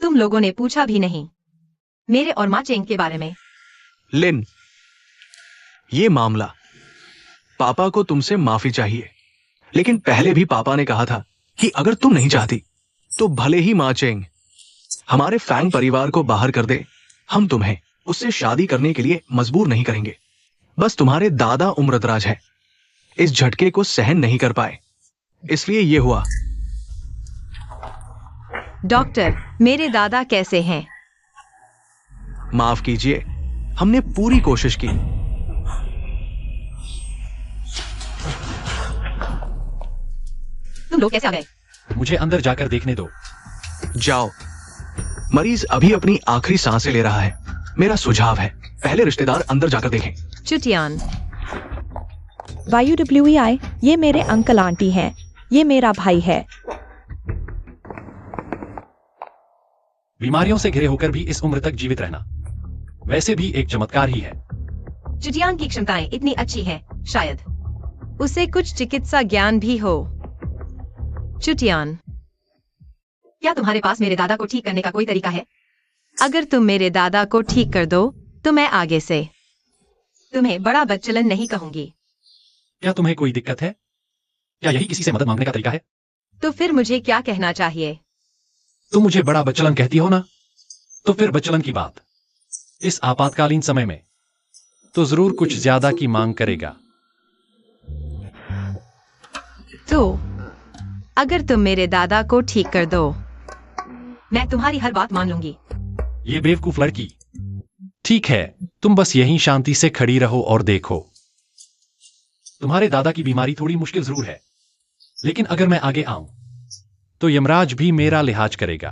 तुम लोगों ने पूछा भी नहीं मेरे और माँ चेंग के बारे में। लिन, ये मामला, पापा को तुमसे माफी चाहिए, लेकिन पहले भी पापा ने कहा था कि अगर तुम नहीं चाहती तो भले ही माँ चेंग हमारे फैंग परिवार को बाहर कर दे, हम तुम्हें उससे शादी करने के लिए मजबूर नहीं करेंगे। बस तुम्हारे दादा उम्रदराज हैं, इस झटके को सहन नहीं कर पाए, इसलिए ये हुआ। डॉक्टर, मेरे दादा कैसे हैं? माफ कीजिए, हमने पूरी कोशिश की। तुम लोग कैसे आ गए? मुझे अंदर जाकर देखने दो। जाओ, मरीज अभी अपनी आखिरी सांसें ले रहा है। मेरा सुझाव है पहले रिश्तेदार अंदर जाकर देखें। चुटियान, YUWEI, ये मेरे अंकल आंटी हैं, ये मेरा भाई है। बीमारियों से घिरे होकर भी इस उम्र तक जीवित रहना वैसे भी एक चमत्कार ही है। चुटियान की क्षमताएं इतनी अच्छी हैं, शायद उसे कुछ चिकित्सा ज्ञान भी हो। चुटियान, क्या तुम्हारे पास मेरे दादा को ठीक करने का कोई तरीका है? अगर तुम मेरे दादा को ठीक कर दो तो मैं आगे से तुम्हें बड़ा बच्चलन नहीं कहूंगी। क्या तुम्हें कोई दिक्कत है? क्या यही किसी से मदद मांगने का तरीका है? तो फिर मुझे क्या कहना चाहिए? तुम मुझे बड़ा बच्चलन कहती हो ना, तो फिर बच्चलन की बात इस आपातकालीन समय में तो जरूर कुछ ज्यादा की मांग करेगा। तो अगर तुम मेरे दादा को ठीक कर दो, मैं तुम्हारी हर बात मान लूंगी। ये बेवकूफ लड़की। ठीक है, तुम बस यहीं शांति से खड़ी रहो और देखो। तुम्हारे दादा की बीमारी थोड़ी मुश्किल जरूर है, लेकिन अगर मैं आगे आऊं तो यमराज भी मेरा लिहाज करेगा।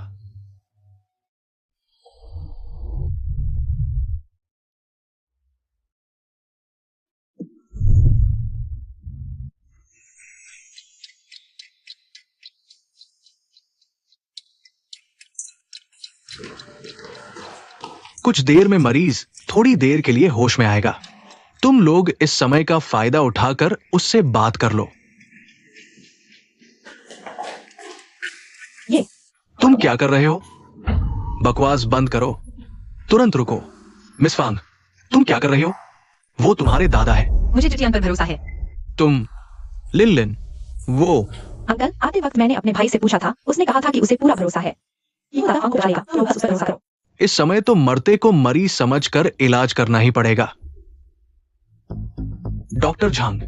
कुछ देर में मरीज थोड़ी देर के लिए होश में आएगा। तुम लोग इस समय का फायदा उठाकर उससे बात कर लो। ये तुम क्या कर रहे हो? बकवास बंद करो, तुरंत रुको। मिस फांग, तुम क्या कर रहे हो? वो तुम्हारे दादा है। मुझे चुटियान पर भरोसा है। तुम लिन लिन, वो अंकल, आते वक्त मैंने अपने भाई से पूछा था, उसने कहा था कि उसे पूरा भरोसा है। ये दादा को बचाएगा, तुम बस उस पर भरोसा करो। इस समय तो मरते को मरीज समझकर इलाज करना ही पड़ेगा। डॉक्टर झांग,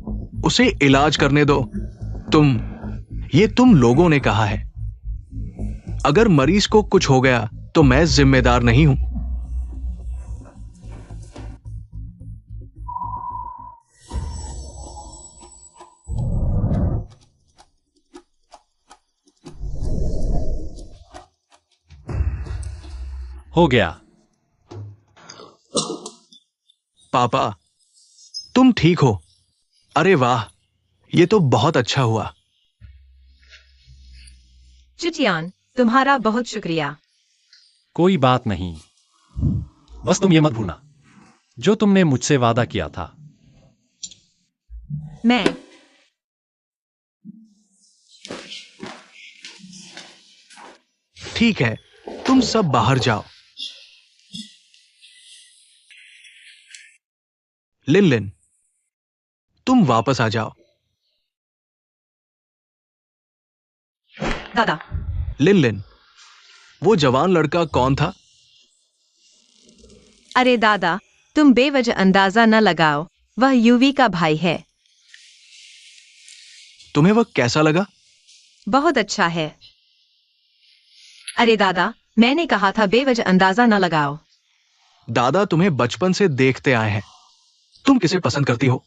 उसे इलाज करने दो। तुम लोगों ने कहा है। अगर मरीज को कुछ हो गया तो मैं जिम्मेदार नहीं हूं। हो गया। पापा, तुम ठीक हो? अरे वाह, ये तो बहुत अच्छा हुआ। चुटियान, तुम्हारा बहुत शुक्रिया। कोई बात नहीं, बस तुम ये मत भूलना जो तुमने मुझसे वादा किया था। मैं ठीक है, तुम सब बाहर जाओ। लिन लिन, तुम वापस आ जाओ। दादा, लिन लिन, वो जवान लड़का कौन था? अरे दादा, तुम बेवजह अंदाजा न लगाओ, वह यूवी का भाई है। तुम्हें वह कैसा लगा? बहुत अच्छा है। अरे दादा, मैंने कहा था बेवजह अंदाजा न लगाओ। दादा तुम्हें बचपन से देखते आए हैं। तुम किसे पसंद करती हो,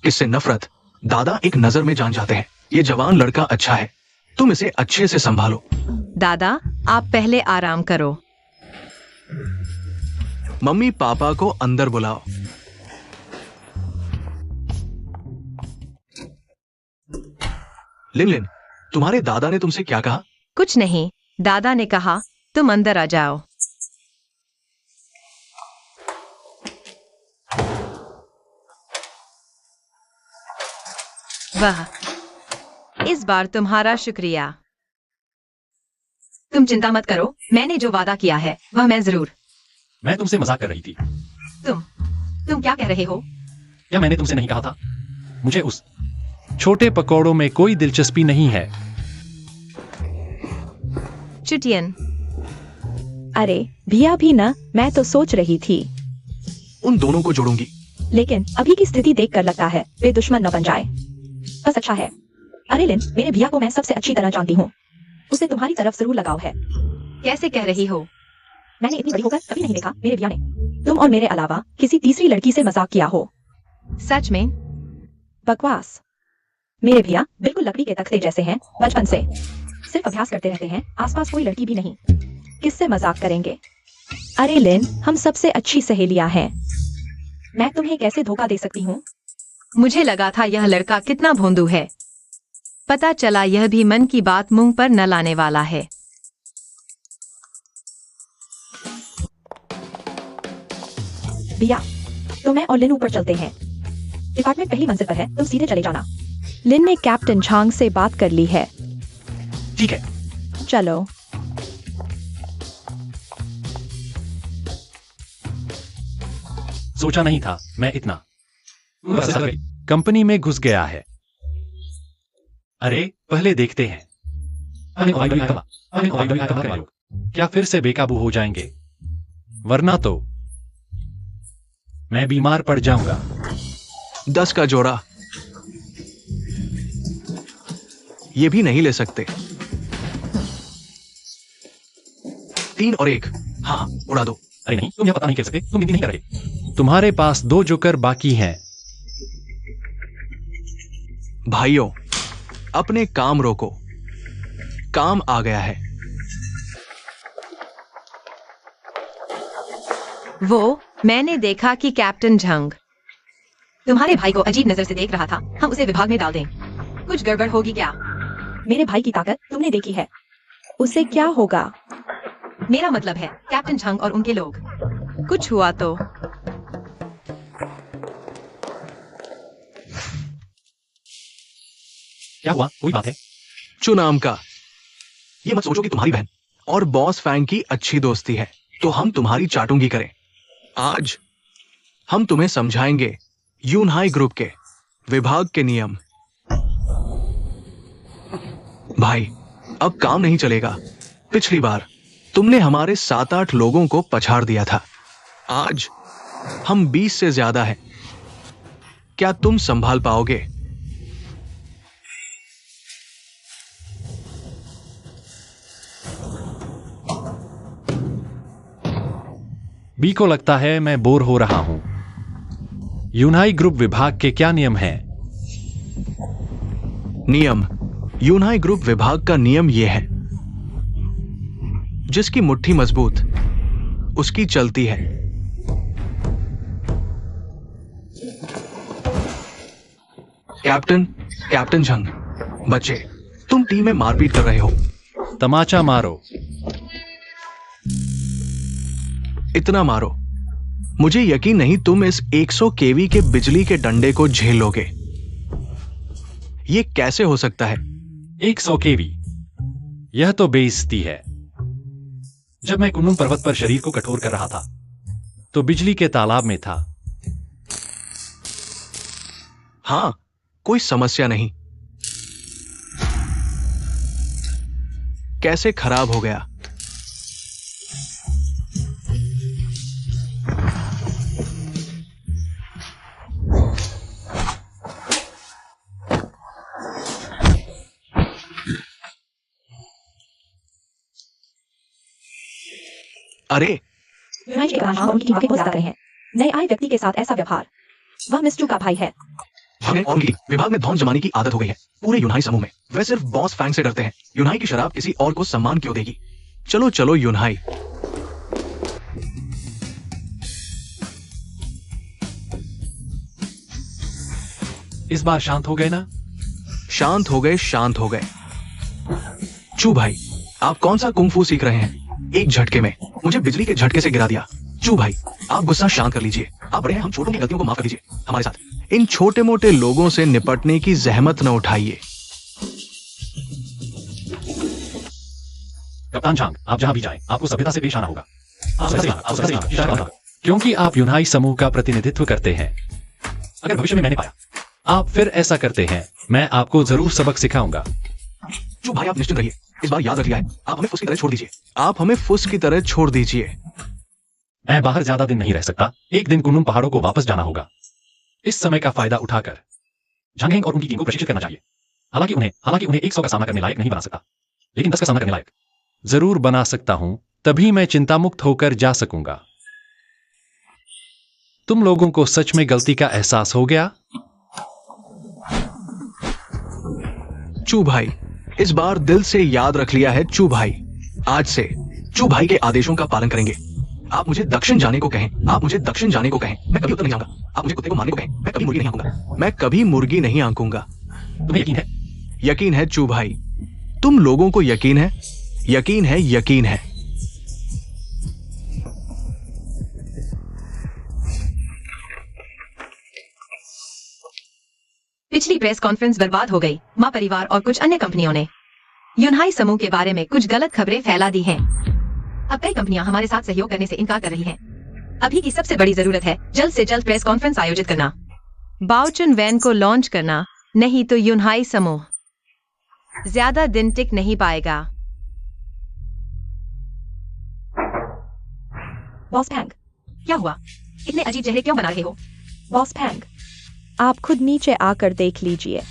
किससे नफरत, दादा एक नजर में जान जाते हैं। ये जवान लड़का अच्छा है, तुम इसे अच्छे से संभालो। दादा, आप पहले आराम करो। मम्मी पापा को अंदर बुलाओ। लिन लिन, तुम्हारे दादा ने तुमसे क्या कहा? कुछ नहीं, दादा ने कहा तुम अंदर आ जाओ। वाह, इस बार तुम्हारा शुक्रिया। तुम चिंता मत करो, मैंने जो वादा किया है वह मैं जरूर। मैं तुमसे मजाक कर रही थी। तुम क्या कह रहे हो? क्या मैंने तुमसे नहीं कहा था? मुझे उस छोटे पकौड़ों में कोई दिलचस्पी नहीं है। चुटियन। अरे भिया भी ना, मैं तो सोच रही थी। उन दोनों को जोड़ूंगी। लेकिन अभी की स्थिति देखकर लगता है वे दुश्मन न बन जाए। बस अच्छा है। अरे लिन, मेरे भिया को मैं सबसे अच्छी तरह जानती हूँ। उसे तुम्हारी तरफ जरूर लगाव है। कैसे कह रही हो? मैंने इतनी बड़ी होकर कभी नहीं देखा मेरे भिया ने तुम और मेरे अलावा किसी तीसरी लड़की से मजाक किया हो। सच में? बकवास। मेरे भैया बिल्कुल लकड़ी के तख्ते जैसे हैं, बचपन से सिर्फ अभ्यास करते रहते हैं, आसपास कोई लड़की भी नहीं। किससे मजाक करेंगे? अरे लिन, हम सबसे अच्छी सहेलियां हैं। मैं तुम्हें कैसे धोखा दे सकती हूँ? मुझे लगा था यह लड़का कितना भोंदू है। पता चला यह भी मन की बात मुंह पर न लाने वाला है। भैया, तो मैं और लिन ऊपर चलते हैं। डिपार्टमेंट पहली मंजिल पर है, तुम सीधे चले जाना। लिन ने कैप्टन झांग से बात कर ली है। ठीक है। चलो। सोचा नहीं था मैं इतना कंपनी में घुस गया है। अरे पहले देखते हैं। क्या फिर से बेकाबू हो जाएंगे? वरना तो मैं बीमार पड़ जाऊंगा। 10 का जोड़ा। ये भी नहीं ले सकते। 3 और 1। हाँ, उड़ा दो। अरे नहीं, तुम यह पता नहीं कर सकते, तुम गिनती नहीं कर रहे। तुम्हारे पास 2 जोकर बाकी हैं। भाइयों, अपने काम रोको, काम आ गया है। वो मैंने देखा कि कैप्टन झंग तुम्हारे भाई को अजीब नजर से देख रहा था। हम उसे विभाग में डाल दें। कुछ गड़बड़ होगी क्या? मेरे भाई की ताकत तुमने देखी है, उसे क्या होगा? मेरा मतलब है कैप्टन झंग और उनके लोग। कुछ हुआ तो क्या हुआ? कोई बात है? चुनाम का। ये मत सोचो कि तुम्हारी बहन और बॉस फैंग की अच्छी दोस्ती है तो हम तुम्हारी चाटुंगी करें। आज हम तुम्हें समझाएंगे यूनहाई ग्रुप के विभाग के नियम। भाई, अब काम नहीं चलेगा। पिछली बार तुमने हमारे 7-8 लोगों को पछाड़ दिया था। आज हम 20 से ज्यादा हैं। क्या तुम संभाल पाओगे? बी को लगता है मैं बोर हो रहा हूं। यूनाई ग्रुप विभाग के क्या नियम हैं? नियम। यूनाई ग्रुप विभाग का नियम यह है, जिसकी मुट्ठी मजबूत उसकी चलती है। कैप्टन झंग, बच्चे, तुम टीम में मारपीट कर रहे हो। तमाचा मारो। इतना मारो, मुझे यकीन नहीं तुम इस 100 केवी के बिजली के डंडे को झेलोगे। यह कैसे हो सकता है? 100 केवी? यह तो बेइज्जती है। जब मैं कुन्नुम पर्वत पर शरीर को कठोर कर रहा था तो बिजली के तालाब में था। हां, कोई समस्या नहीं। कैसे खराब हो गया। अरे यूनाई के कारण उनकी टीम बहुत ज्यादा रहे हैं। नए आए व्यक्ति के साथ ऐसा व्यवहार, वह मिस चू का भाई है। हमें और की विभाग में धौन जमाने की आदत हो गई है पूरे यूनाई समूह में। वे सिर्फ बॉस फैंग से डरते हैं। यूनाई की शराब किसी और को सम्मान क्यों देगी। चलो चलो यूनाई। इस बार शांत हो गए ना? शांत हो गए, शांत हो गए। चू भाई, आप कौन सा कुंग फू सीख रहे हैं? एक झटके में मुझे बिजली के झटके से गिरा दिया। चू भाई, आप गुस्सा शांत कर लीजिए। आप बड़े हैं, हम छोटों की गलतियों को माफ कर दीजिए। हमारे साथ इन छोटे मोटे लोगों से निपटने की जहमत न उठाइए। कप्तान झांग, आप जहां भी जाएं, आपको सभ्यता से पेश आना होगा। क्योंकि आप यूनाई समूह का प्रतिनिधित्व करते हैं। अगर भविष्य में मैंने पाया आप फिर ऐसा करते हैं, मैं आपको जरूर सबक सिखाऊंगा। चू भाई, आप निश्चित रहिए। इस बार याद रख लिया है, आप हमें फुस की तरह छोड़ दीजिए। आप हमें फुस की तरह छोड़ दीजिए। मैं बाहर ज्यादा दिन नहीं रह सकता। एक दिन कुनलुन पहाड़ों को वापस जाना होगा। इस समय का फायदा उठाकर झांगहेंग और उनकी टीम को प्रशिक्षित करना चाहिए। हालांकि उन्हें 100 का सामना करने लायक नहीं बना सकता, लेकिन 10 का सामना करने लायक जरूर बना सकता हूं। तभी मैं चिंतामुक्त होकर जा सकूंगा। तुम लोगों को सच में गलती का एहसास हो गया? चू भाई, इस बार दिल से याद रख लिया है। चू भाई, आज से चू भाई के आदेशों का पालन करेंगे। आप मुझे दक्षिण जाने को कहें, आप मुझे दक्षिण जाने को कहें, मैं कभी उत्तर नहीं जाऊंगा। आप मुझे कुत्ते को मारने को कहें, मैं कभी मुर्गी नहीं आंकूंगा। मैं कभी मुर्गी नहीं आंकूंगा। तुम्हें यकीन है? यकीन है चू भाई। तुम लोगों को यकीन है? यकीन है, यकीन है। पिछली प्रेस कॉन्फ्रेंस बर्बाद हो गई। मां परिवार और कुछ अन्य कंपनियों ने यूनाई समूह के बारे में कुछ गलत खबरें फैला दी हैं। अब कई कंपनियां हमारे साथ सहयोग करने से इनकार कर रही हैं। अभी की सबसे बड़ी जरूरत है जल्द से जल्द प्रेस कॉन्फ्रेंस आयोजित करना, बाओचुन वैन को लॉन्च करना, नहीं तो यूनाई समूह ज्यादा दिन टिक नहीं पाएगा। बॉस फैंग, क्या हुआ? इतने अजीब चेहरे क्यों बना रहे हो? बॉस फैंग, आप खुद नीचे आकर देख लीजिए।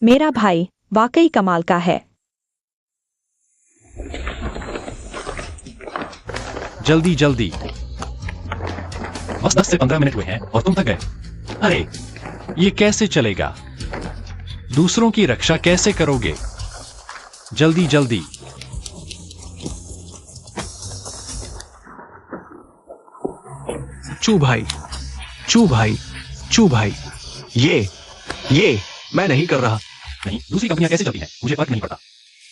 मेरा भाई वाकई कमाल का है। जल्दी जल्दी। बस 10 से 15 मिनट हुए हैं और तुम थक गए। अरे, ये कैसे चलेगा? दूसरों की रक्षा कैसे करोगे? जल्दी जल्दी। चू भाई, चू भाई, चू भाई, ये मैं नहीं कर रहा। नहीं, दूसरी कंपनियां कैसे चलती हैं मुझे फर्क नहीं पड़ता,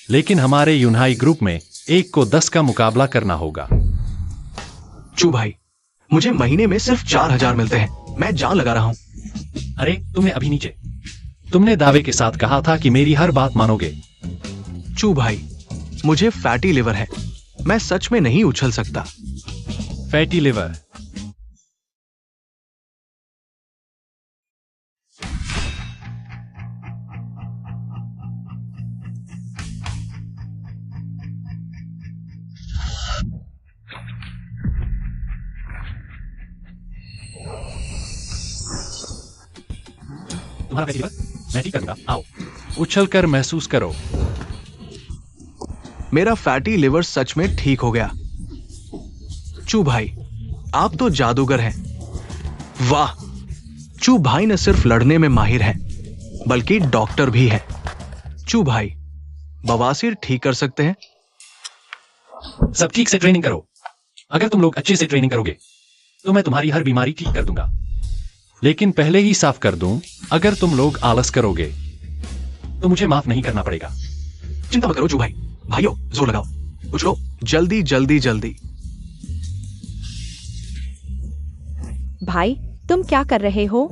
लेकिन हमारे यूनाई ग्रुप में एक को 10 का मुकाबला करना होगा। चू भाई, मुझे महीने में सिर्फ 4000 मिलते हैं। मैं जान लगा रहा हूं। अरे, तुम्हें अभी नीचे। तुमने दावे के साथ कहा था कि मेरी हर बात मानोगे। चू भाई, मुझे फैटी लिवर है। मैं सच में नहीं उछल सकता। Fatty liver? तुम्हारा फैटी लिवर मैं ठीक करूंगा। आओ, उछलकर महसूस करो। मेरा फैटी लिवर सच में ठीक हो गया। चू भाई, आप तो जादूगर हैं। वाह! चू भाई न सिर्फ लड़ने में माहिर हैं, बल्कि डॉक्टर भी हैं। चू भाई, बवासीर ठीक कर सकते हैं? सब ठीक से ट्रेनिंग करो। अगर तुम लोग अच्छे से ट्रेनिंग करोगे तो मैं तुम्हारी हर बीमारी ठीक कर दूंगा। लेकिन पहले ही साफ कर दूं, अगर तुम लोग आलस करोगे तो मुझे माफ नहीं करना पड़ेगा। चिंता मत करो चू भाई। भाइयों, जोर लगाओ, उछलो, जल्दी जल्दी जल्दी। भाई, तुम क्या कर रहे हो?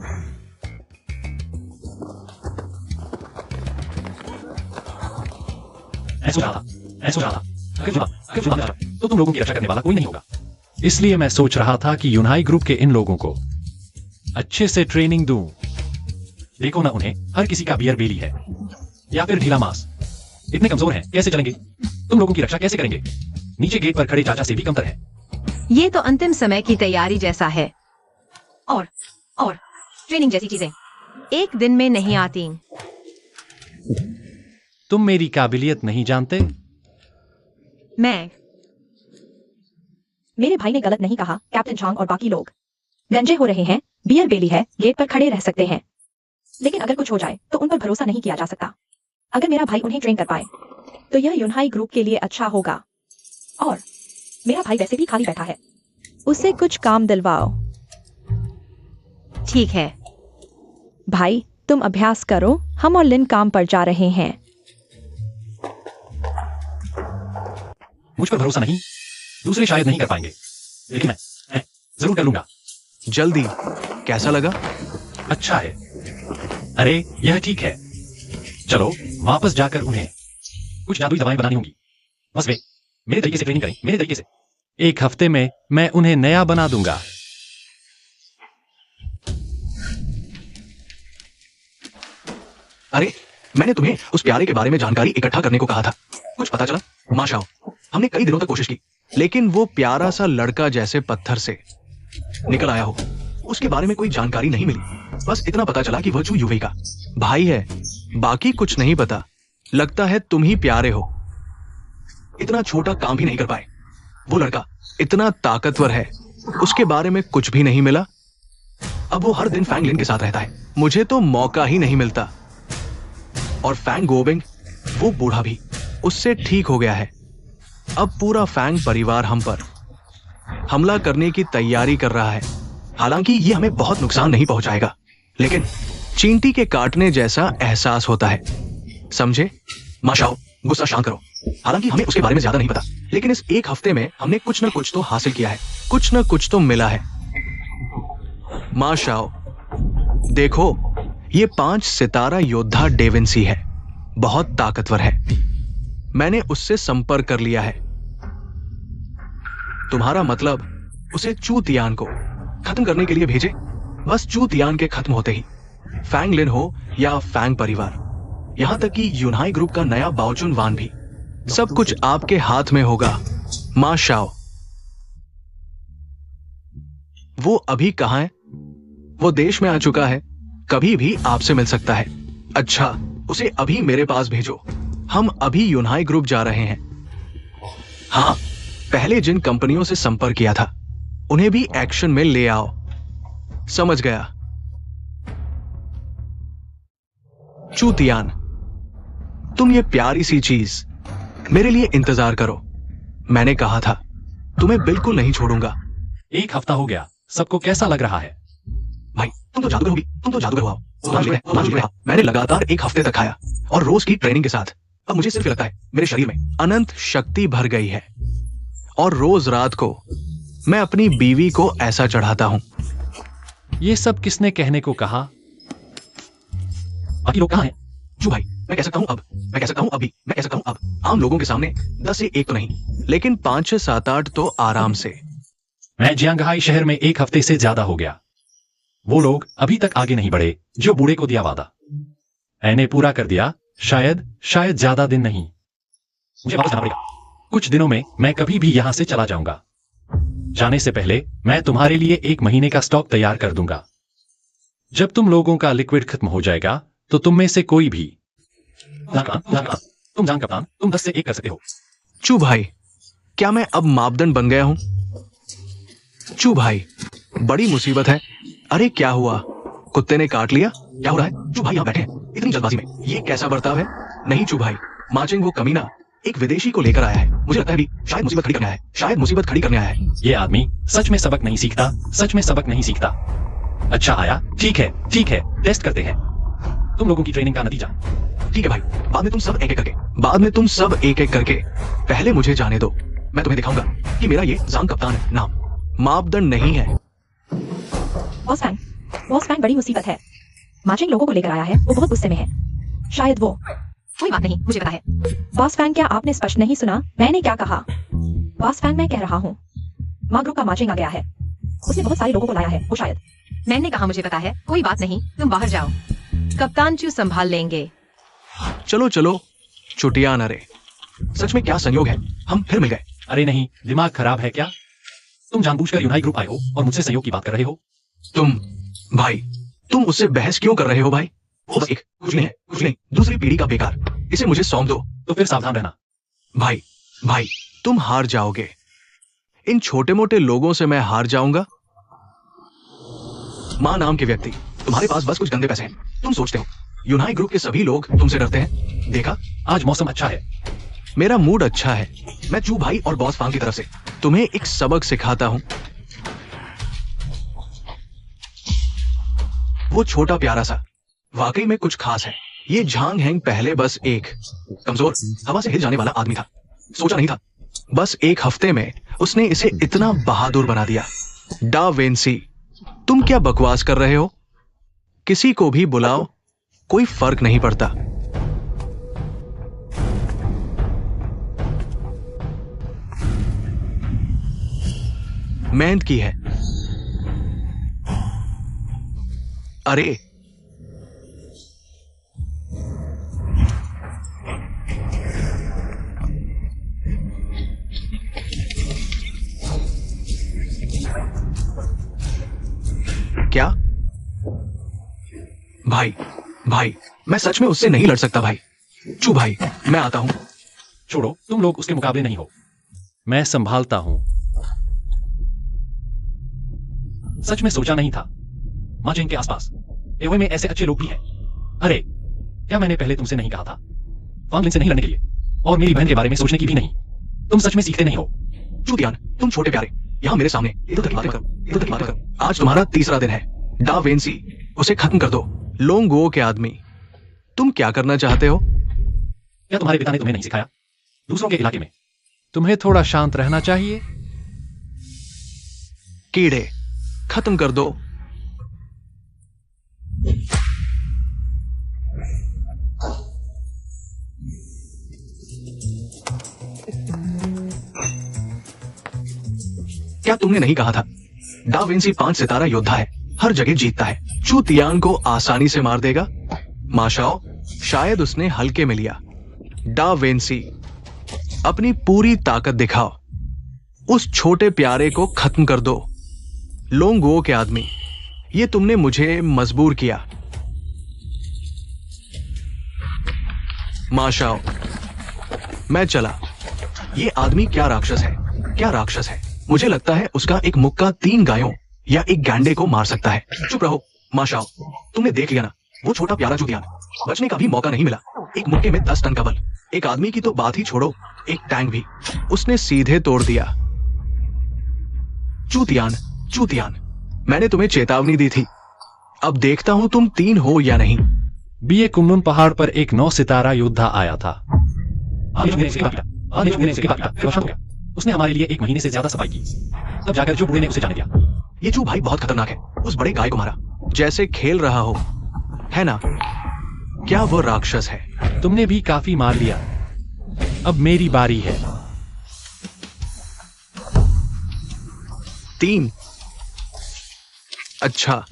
ऐसा रहा था। अगर जुड़ा तो तुम लोगों की रक्षा करने वाला कोई नहीं होगा। इसलिए मैं सोच रहा था कि यूनाई ग्रुप के इन लोगों को अच्छे से ट्रेनिंग दूं। देखो ना, उन्हें हर किसी का बियर बेली है या फिर ढीला मांस। इतने कमजोर हैं, कैसे चलेंगे? तुम लोगों की रक्षा कैसे करेंगे? नीचे गेट पर खड़े चाचा से भी कमतर है। ये तो अंतिम समय की तैयारी जैसा है। और ट्रेनिंग जैसी चीजें एक दिन में नहीं आती। तुम मेरी काबिलियत नहीं जानते? मेरे भाई ने गलत नहीं कहा। कैप्टन झांग और बाकी लोग गंजे हो रहे हैं, बियर बेली है, गेट पर खड़े रह सकते हैं, लेकिन अगर कुछ हो जाए तो उन पर भरोसा नहीं किया जा सकता। अगर मेरा भाई उन्हें ट्रेन कर पाए तो यह यूनाई ग्रुप के लिए अच्छा होगा। और मेरा भाई वैसे भी खाली बैठा है, उसे कुछ काम दिलवाओ। ठीक है भाई, तुम अभ्यास करो, हम और लिन काम पर जा रहे हैं। मुझ पर भरोसा नहीं, दूसरे शायद नहीं कर पाएंगे, लेकिन मैं जरूर कर लूंगा। जल्दी। कैसा लगा? अच्छा है। अरे यह ठीक है। चलो वापस जाकर उन्हें कुछ जादुई दवाएं बनानी होंगी। बस वे मेरे तरीके से ट्रेनिंग करें, मेरे तरीके से। 1 हफ्ते में मैं उन्हें नया बना दूंगा। अरे, मैंने तुम्हें उस प्यारे के बारे में जानकारी इकट्ठा करने को कहा था। कुछ पता चला? माशाओ, हमने कई दिनों तक कोशिश की, लेकिन वो प्यारा सा लड़का जैसे पत्थर से निकल आया हो, उसके बारे में कोई जानकारी नहीं मिली। बस इतना पता चला कि वह चू यूवी का भाई है, बाकी कुछ नहीं पता। लगता है तुम ही प्यारे हो। इतना छोटा काम भी नहीं कर पाए। वो लड़का इतना ताकतवर है, उसके बारे में कुछ भी नहीं मिला। अब वो हर दिन फैंग लिन के साथ रहता है, मुझे तो मौका ही नहीं मिलता। और फैंग गोबिंग, वो बूढ़ा भी उससे ठीक हो गया है। अब पूरा फैंग परिवार हम पर हमला करने की तैयारी कर रहा है। हालांकि ये हमें बहुत नुकसान नहीं पहुंचाएगा, लेकिन चींटी के काटने जैसा एहसास होता है, समझे? माशाओ, गुस्सा शांत करो। हालांकि हमें उसके बारे में ज्यादा नहीं पता, लेकिन इस 1 हफ्ते में हमने कुछ न कुछ तो हासिल किया है, कुछ न कुछ तो मिला है। माशाओ, देखो, ये 5 सितारा योद्धा डेविंसी है, बहुत ताकतवर है। मैंने उससे संपर्क कर लिया है। तुम्हारा मतलब उसे चूतियान को खत्म करने के लिए भेजे? बस चूतियान के खत्म होते ही फैंग लिन हो या फैंग परिवार, यहां तक कि यूनाई ग्रुप का नया बाओचुन वान भी, सब कुछ आपके हाथ में होगा। मा शाओ। वो अभी कहां है? वो देश में आ चुका है, कभी भी आपसे मिल सकता है। अच्छा, उसे अभी मेरे पास भेजो। हम अभी यूनाई ग्रुप जा रहे हैं। हाँ, पहले जिन कंपनियों से संपर्क किया था उन्हें भी एक्शन में ले आओ। समझ गया। चूतियान, तुम ये प्यारी सी चीज मेरे लिए इंतजार करो। मैंने कहा था तुम्हें बिल्कुल नहीं छोड़ूंगा। 1 हफ्ता हो गया, सबको कैसा लग रहा है? भाई, तुम तो जादूगर होगी, तुम तो जादूगर हुआ। मैंने लगातार 1 हफ्ते तक खाया, और रोज की ट्रेनिंग के साथ अब मुझे सिर्फ लगता है मेरे शरीर में अनंत शक्ति भर गई है। और रोज रात को मैं अपनी बीवी को ऐसा चढ़ाता हूं। ये सब किसने कहने को कहा? बाकी लोग कहां हैं? जो भाई, मैं कह सकता हूं अब, मैं कह सकता हूं अभी, मैं कह सकता हूं अब। आम लोगों के सामने 10 से 1 तो नहीं, लेकिन 5 से 7 8 तो आराम से। मैं जियांगहाई शहर में 1 हफ्ते से ज्यादा हो गया। वो लोग अभी तक आगे नहीं बढ़े जो बूढ़े को दिया वादा। मैंने पूरा कर दिया, शायद ज्यादा दिन नहीं। मुझे वापस जाना पड़ेगा। कुछ दिनों में मैं कभी भी यहां से चला जाऊंगा। जाने से पहले मैं तुम्हारे लिए 1 महीने का स्टॉक तैयार कर दूंगा। जब तुम लोगों का लिक्विड खत्म हो जाएगा तो तुम में से कोई भी तुम जान कप्तान, तुम 10 से 1 कर सकते हो। चू भाई, क्या मैं अब मापदंड बन गया हूं? चू भाई, बड़ी मुसीबत है। अरे क्या हुआ? कुत्ते ने काट लिया? क्या हो रहा है? चू भाई, यहां बैठे हैं इतनी जल्दबाजी में, ये कैसा बर्ताव है? नहीं चू भाई, माचिंग वो कमीना एक विदेशी को लेकर आया है। मुझे लगता है भी शायद मुसीबत खड़ी करने आया है, शायद मुसीबत खड़ी करने आया है। ये आदमी सच में सबक नहीं सीखता, सच में सबक नहीं सीखता। अच्छा आया, ठीक है, टेस्ट करते हैं तुम लोगों की ट्रेनिंग का नतीजा। ठीक है भाई, बाद में तुम सब एक एक करके पहले मुझे जाने दो। मैं तुम्हें दिखाऊंगा कि मेरा ये जांग कप्तान नाम मापदंड नहीं है। बॉस फैंग बड़ी मुसीबत है। माचिंग लोगों को लेकर आया है, वो बहुत गुस्से में है। शायद वो कोई बात नहीं, मुझे पता है। बॉस फैंग, क्या आपने स्पष्ट नहीं सुना? मैंने क्या कहा? बॉस फैंग, मैं कह रहा हूँ माँ ग्रुप का मार्चिंग आ गया है। उसने बहुत सारे लोगों को लाया है, वो शायद। मैंने कहा मुझे पता है, कोई बात नहीं, तुम बाहर जाओ, कप्तान चू संभाल लेंगे। चलो चलो, चुटिया न रे। सच में क्या संयोग है, हम फिर मिल गए। अरे नहीं, दिमाग खराब है क्या? तुम जानबूझकर यूनाई ग्रुप आए हो और मुझसे सहयोग की बात कर रहे हो। भाई, तुम उससे बहस क्यों कर रहे हो भाई? वो बस एक कुछ नहीं है, कुछ नहीं, दूसरी पीढ़ी का बेकार। इसे मुझे सौंप दो। तो फिर सावधान रहना। भाई, तुम हार जाओगे। इन छोटे मोटे लोगों से मैं हार जाऊंगा? मां नाम के व्यक्ति, तुम्हारे पास बस कुछ गंदे पैसे हैं। तुम सोचते हो यूनाई ग्रुप के सभी लोग तुमसे डरते हैं। देखा, आज मौसम अच्छा है। मेरा मूड अच्छा है। मैं चू भाई और बॉस फांग की तरफ से तुम्हें एक सबक सिखाता हूं। वो छोटा प्यारा सा वाकई में कुछ खास है। ये झांग हैंग पहले बस एक कमजोर हवा से हिल जाने वाला आदमी था। सोचा नहीं था, बस एक हफ्ते में उसने इसे इतना बहादुर बना दिया। डा विंसी, तुम क्या बकवास कर रहे हो? किसी को भी बुलाओ, कोई फर्क नहीं पड़ता। मेहनत की है। अरे क्या? भाई, मैं सच में उससे नहीं लड़ सकता भाई। चू भाई, मैं आता हूं। छोड़ो, तुम लोग उसके मुकाबले नहीं हो। मैं संभालता हूं। सच में सोचा नहीं था मार्चिंग के आसपास एवं में ऐसे अच्छे लोग भी हैं। अरे, क्या मैंने पहले तुमसे नहीं कहा था फांगलिन से नहीं लड़ने के लिए, और मेरी बहन के बारे में सोचने की भी नहीं। तुम सच में सीखते नहीं हो। चूतियान, तुम छोटे प्यारे, यहां मेरे सामने इधर तक बातें करो। आज तुम्हारा तीसरा दिन है। डा विंसी, उसे खत्म कर दो। लोंगो के आदमी, तुम क्या करना चाहते हो? क्या तुम्हारे पिता ने तुम्हें नहीं सिखाया दूसरों के इलाके में तुम्हें थोड़ा शांत रहना चाहिए? कीड़े, खत्म कर दो। क्या तुमने नहीं कहा था डा विंसी 5 सितारा योद्धा है, हर जगह जीतता है। चू तियान को आसानी से मार देगा। माशाओ, शायद उसने हल्के में लिया। डा विंसी, अपनी पूरी ताकत दिखाओ। उस छोटे प्यारे को खत्म कर दो। लोंगो के आदमी, ये तुमने मुझे मजबूर किया। माशाओ, मैं चला। ये आदमी क्या राक्षस है। मुझे लगता है उसका एक मुक्का 3 गायों या एक गैंडे को मार सकता है। चुप रहो माशाओ, तुमने देख लिया ना, वो छोटा प्यारा चूतियान, बचने का भी मौका नहीं मिला। एक मुक्के में 10 टन का बल। एक आदमी की तो बात ही छोड़ो, एक टैंक भी उसने सीधे तोड़ दिया। चूतियान, मैंने तुम्हें चेतावनी दी थी। अब देखता हूं तुम 3 हो या नहीं। बीए कुमनुन पहाड़ पर एक 9 सितारा योद्धा आया था। उसने हमारे लिए 1 महीने से ज्यादा सफाई की। तब जाकर जो बूढ़े ने उसे जाने दिया। ये चू भाई बहुत खतरनाक है। उस बड़े गाय को मारा जैसे खेल रहा हो, है ना? क्या वो राक्षस है? तुमने भी काफी मार लिया। अब मेरी बारी है। 3। अच्छा,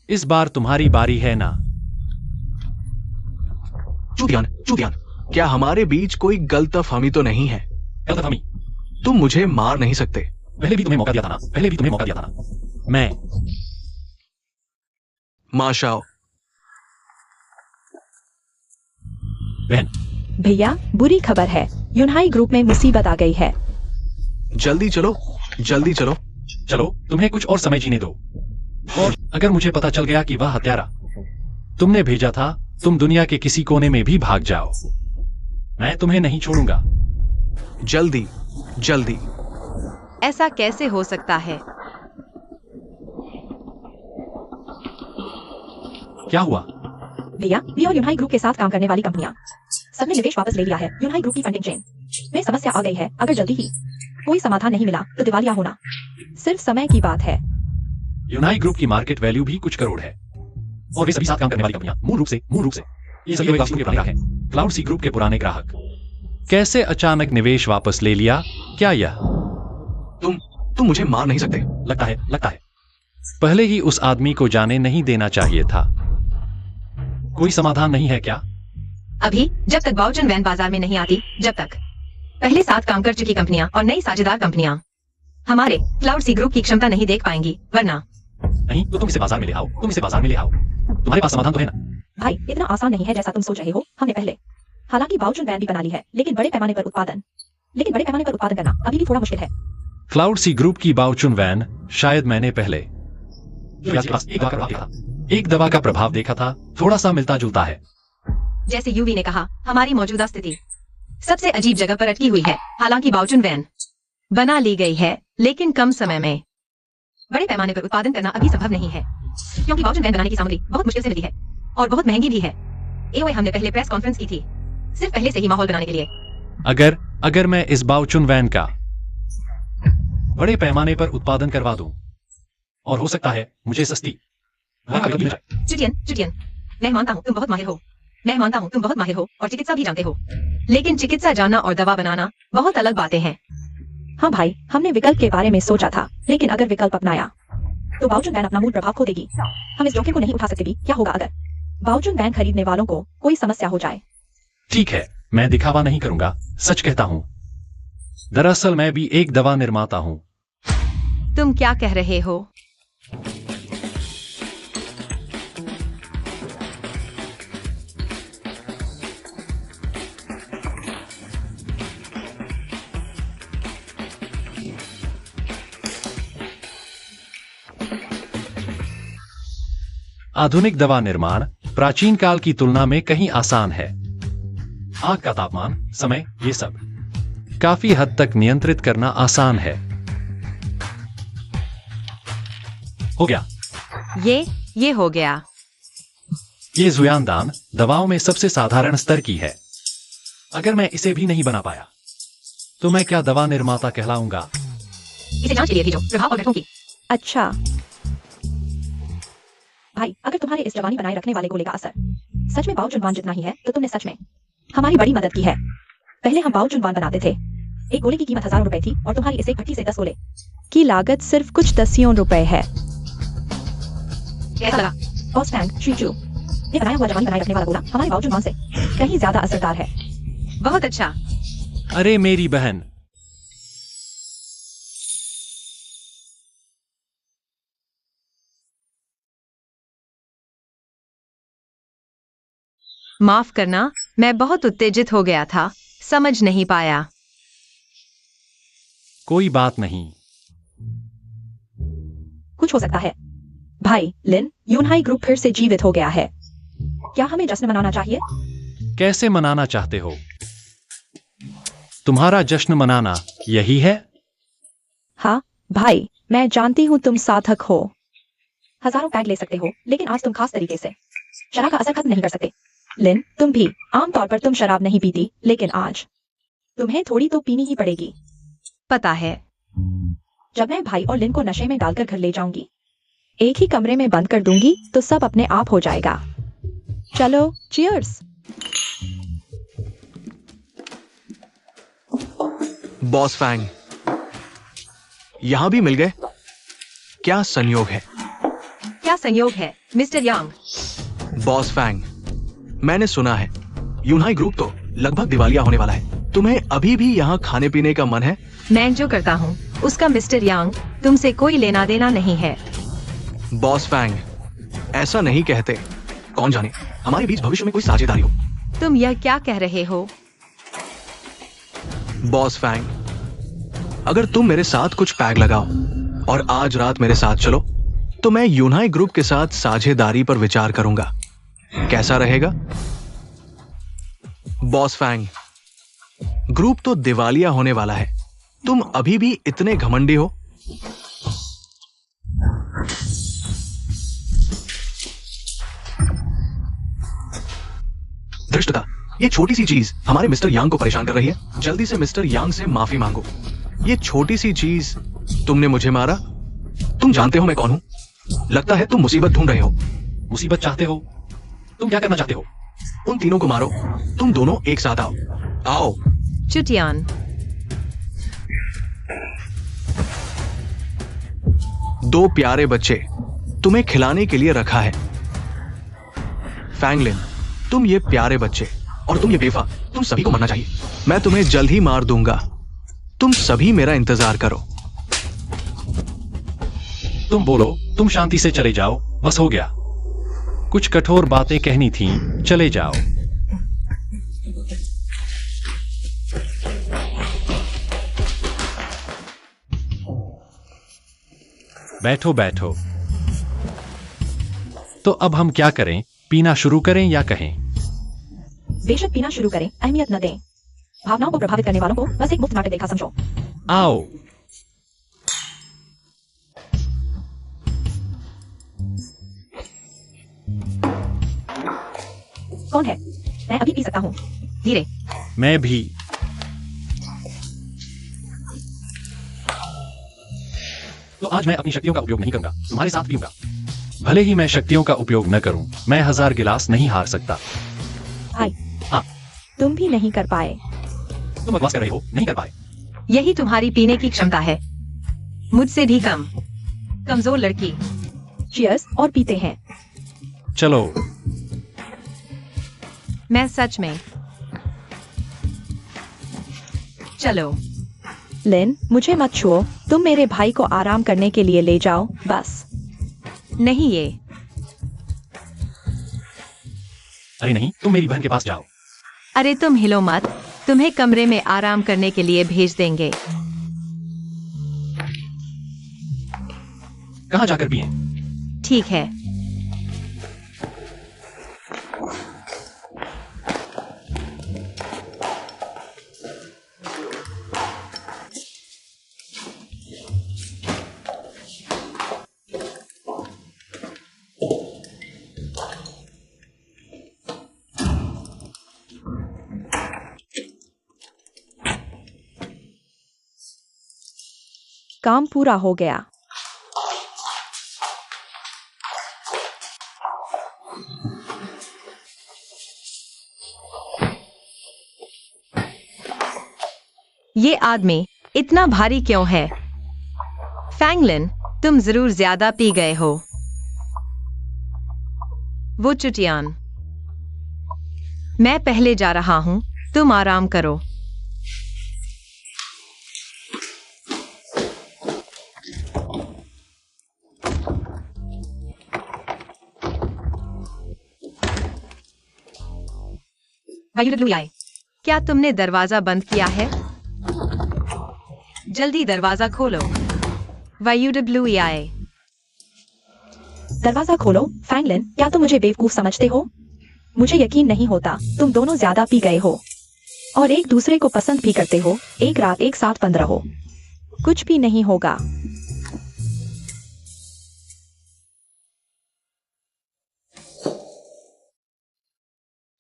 इस बार तुम्हारी बारी है ना? चूतियान, क्या हमारे बीच कोई गलतफहमी तो नहीं है? गलतफहमी? तुम मुझे मार नहीं सकते। पहले भी तुम्हें मौका दिया था ना। मैं माशाओ, बहन। भैया, बुरी खबर है, यूनाई ग्रुप में मुसीबत आ गई है। जल्दी चलो। चलो, तुम्हें कुछ और समय जीने दो। और अगर मुझे पता चल गया कि वह हत्यारा तुमने भेजा था, तुम दुनिया के किसी कोने में भी भाग जाओ, मैं तुम्हें नहीं छोड़ूंगा। जल्दी। ऐसा कैसे हो सकता है? क्या हुआ? भैया, वी और यूनाई ग्रुप के साथ काम करने वाली कंपनियां सबने निवेश वापस ले लिया है। यूनाई ग्रुप की फंडिंग चेन में समस्या आ गई है। अगर जल्दी ही कोई समाधान नहीं मिला तो दिवालिया होना सिर्फ समय की बात है। यूनाई ग्रुप की मार्केट वैल्यू भी कुछ करोड़ है, और वे सभी साथ काम करने वाली कंपनियां मूल रूप से ये सभी के पुराने ग्राहक हैं। क्लाउड सी ग्रुप के पुराने ग्राहक। कैसे अचानक निवेश वापस ले लिया? क्या यह तुम मुझे मार नहीं सकते। लगता है पहले ही उस आदमी को जाने नहीं देना चाहिए था। कोई समाधान नहीं है क्या? अभी जब तक बाउचन वैन बाजार में नहीं आती, जब तक पहले साथ काम कर चुकी कंपनियां और नई साझेदार कंपनियां हमारे क्लाउड सी ग्रुप की क्षमता नहीं देख पाएंगी, वरना नहीं तो तुम इसे बाजार में ले आओ। तुम्हारे पास समाधान तो है ना? भाई इतना आसान नहीं है जैसा तुम सोच रहे हो। हमने पहले हालांकि बाउचन वैन भी बना ली है, लेकिन बड़े पैमाने पर उत्पादन करना अभी भी थोड़ा मुश्किल है। क्लाउड सी ग्रुप की बाउचुन वैन शायद मैंने पहले एक दवा का प्रभाव देखा था, थोड़ा सा मिलता जुलता है। जैसे यूवी ने कहा, हमारी मौजूदा स्थिति सबसे अजीब जगह पर अटकी हुई है। हालांकि बाउचन वैन बना ली गई है, लेकिन कम समय में बड़े पैमाने पर उत्पादन करना अभी संभव नहीं है, क्योंकि बाउचन वैन बनाने की सामग्री बहुत मुश्किल से मिली है और बहुत महंगी भी है। एओए हमने पहले प्रेस कॉन्फ्रेंस की थी, सिर्फ पहले से ही माहौल बनाने के लिए। अगर मैं इस बाउचुन वैन का बड़े पैमाने पर उत्पादन करवा दूं, और हो सकता है मुझे सस्ती चुटियन, मैं मानता हूँ तुम बहुत माहिर हो और चिकित्सा भी जानते हो, लेकिन चिकित्सा जानना और दवा बनाना बहुत अलग बातें हैं। हाँ भाई, हमने विकल्प के बारे में सोचा था, लेकिन अगर विकल्प अपनाया तो बाउचन वैन अपना मूल प्रभाव खो देगी। हम इस जोखिम को नहीं उठा सकते भी। क्या होगा अगर बाउचन वैन खरीदने वालों को कोई समस्या हो जाए? ठीक है, मैं दिखावा नहीं करूंगा, सच कहता हूं। दरअसल मैं भी एक दवा निर्माता हूं। तुम क्या कह रहे हो? आधुनिक दवा निर्माण प्राचीन काल की तुलना में कहीं आसान है। आग का तापमान, समय, ये सब काफी हद तक नियंत्रित करना आसान है। हो गया। ये हो गया। ये जुयानदान दवाओं में सबसे साधारण स्तर की है। अगर मैं इसे भी नहीं बना पाया तो मैं क्या दवा निर्माता कहलाऊंगा? इसे जांच के लिए भेजो, प्रभाव और घटकों की। अच्छा भाई, अगर तुम्हारे इस जवानी बनाए रखने वाले गोले का असर सच में बाउचुन वान जितना ही है, तो तुमने सच में हमारी बड़ी मदद की है। पहले हम बाउचुन वान बनाते थे, एक गोले की कीमत 1000 रुपए थी और तुम्हारी इस एक भट्टी से 10 गोले की लागत सिर्फ कुछ दसियों रुपए है। कैसा लगा? बॉस टैंक चीचू, ये बनाया हुआ जवानी बनाए रखने वाला गोला हमारे बाउचुन वान से कहीं ज्यादा असरदार है। बहुत अच्छा। अरे मेरी बहन, माफ करना, मैं बहुत उत्तेजित हो गया था, समझ नहीं पाया। कोई बात नहीं। कुछ हो सकता है। भाई लिन, यूनहाई ग्रुप फिर से जीवित हो गया है। क्या हमें जश्न मनाना चाहिए? कैसे मनाना चाहते हो? तुम्हारा जश्न मनाना यही है? हाँ भाई, मैं जानती हूँ तुम साधक हो। हजारों पैग ले सकते हो, लेकिन आज तुम खास तरीके से शराब का असर खत्म नहीं कर सकते। लिन, तुम भी आमतौर पर तुम शराब नहीं पीती, लेकिन आज तुम्हें थोड़ी तो पीनी ही पड़ेगी। पता है। जब मैं भाई और लिन को नशे में डालकर घर ले जाऊंगी, एक ही कमरे में बंद कर दूंगी, तो सब अपने आप हो जाएगा। चलो, चीयर्स। बॉस फैंग, यहां भी मिल गए। क्या संयोग है? क्या संयोग है मिस्टर यांग? बॉस फैंग, मैंने सुना है यूनहाई ग्रुप तो लगभग दिवालिया होने वाला है। तुम्हें अभी भी यहाँ खाने पीने का मन है? मैं जो करता हूँ उसका मिस्टर यांग तुमसे कोई लेना देना नहीं है। बॉस फैंग, ऐसा नहीं कहते। कौन जाने, हमारे बीच भविष्य में कोई साझेदारी हो। तुम यह क्या कह रहे हो? बॉस फैंग, अगर तुम मेरे साथ कुछ पैग लगाओ और आज रात मेरे साथ चलो, तो मैं यूनहाई ग्रुप के साथ साझेदारी पर विचार करूंगा। कैसा रहेगा? बॉस फैंग, ग्रुप तो दिवालिया होने वाला है, तुम अभी भी इतने घमंडी हो? धृष्टता, ये छोटी सी चीज हमारे मिस्टर यांग को परेशान कर रही है। जल्दी से मिस्टर यांग से माफी मांगो। ये छोटी सी चीज, तुमने मुझे मारा। तुम जानते हो मैं कौन हूं? लगता है तुम मुसीबत ढूंढ रहे हो। मुसीबत चाहते हो? तुम क्या करना चाहते हो? उन तीनों को मारो। तुम दोनों एक साथ आओ। आओ। चुटियान। दो प्यारे बच्चे तुम्हें खिलाने के लिए रखा है। फैंगलिन, तुम ये प्यारे बच्चे और तुम ये बेवफा, तुम सभी को मरना चाहिए। मैं तुम्हें जल्द ही मार दूंगा। तुम सभी मेरा इंतजार करो। तुम बोलो, तुम शांति से चले जाओ, बस हो गया। कुछ कठोर बातें कहनी थी, चले जाओ। बैठो बैठो। तो अब हम क्या करें? पीना शुरू करें या कहें? बेशक पीना शुरू करें, अहमियत न दें। भावनाओं को प्रभावित करने वालों को बस एक मुफ्त नाटक देखा समझो। आओ। कौन है? मैं अभी पी सकता हूँ। धीरे। मैं भी। तो आज मैं अपनी शक्तियों का उपयोग नहीं करूंगा, तुम्हारे साथ पीऊंगा। भले ही मैं शक्तियों का उपयोग न करूं, मैं 1000 गिलास नहीं हार सकता। भाई, हाँ। तुम भी नहीं कर पाए। तुम बकवास कर रहे हो, नहीं कर पाए। यही तुम्हारी पीने की क्षमता है, मुझसे भी कम। कमजोर लड़की। चीयर्स और पीते हैं। चलो। मैं सच में। चलो। लिन, मुझे मत छुओ। तुम मेरे भाई को आराम करने के लिए ले जाओ, बस। नहीं ये। अरे नहीं, तुम मेरी बहन के पास जाओ। अरे तुम हिलो मत, तुम्हें कमरे में आराम करने के लिए भेज देंगे। कहाँ जाकर पिए? ठीक है। काम पूरा हो गया। ये आदमी इतना भारी क्यों है? फैंगलिन, तुम जरूर ज्यादा पी गए हो। वो चुटियान। मैं पहले जा रहा हूं, तुम आराम करो। YWI, क्या तुमने दरवाजा बंद किया है? जल्दी दरवाजा खोलो। YWI। दरवाजा खोलो। फैंगलिन, क्या तुम मुझे बेवकूफ समझते हो? मुझे यकीन नहीं होता, तुम दोनों ज्यादा पी गए हो और एक दूसरे को पसंद भी करते हो। एक रात एक साथ बंद रहो, कुछ भी नहीं होगा।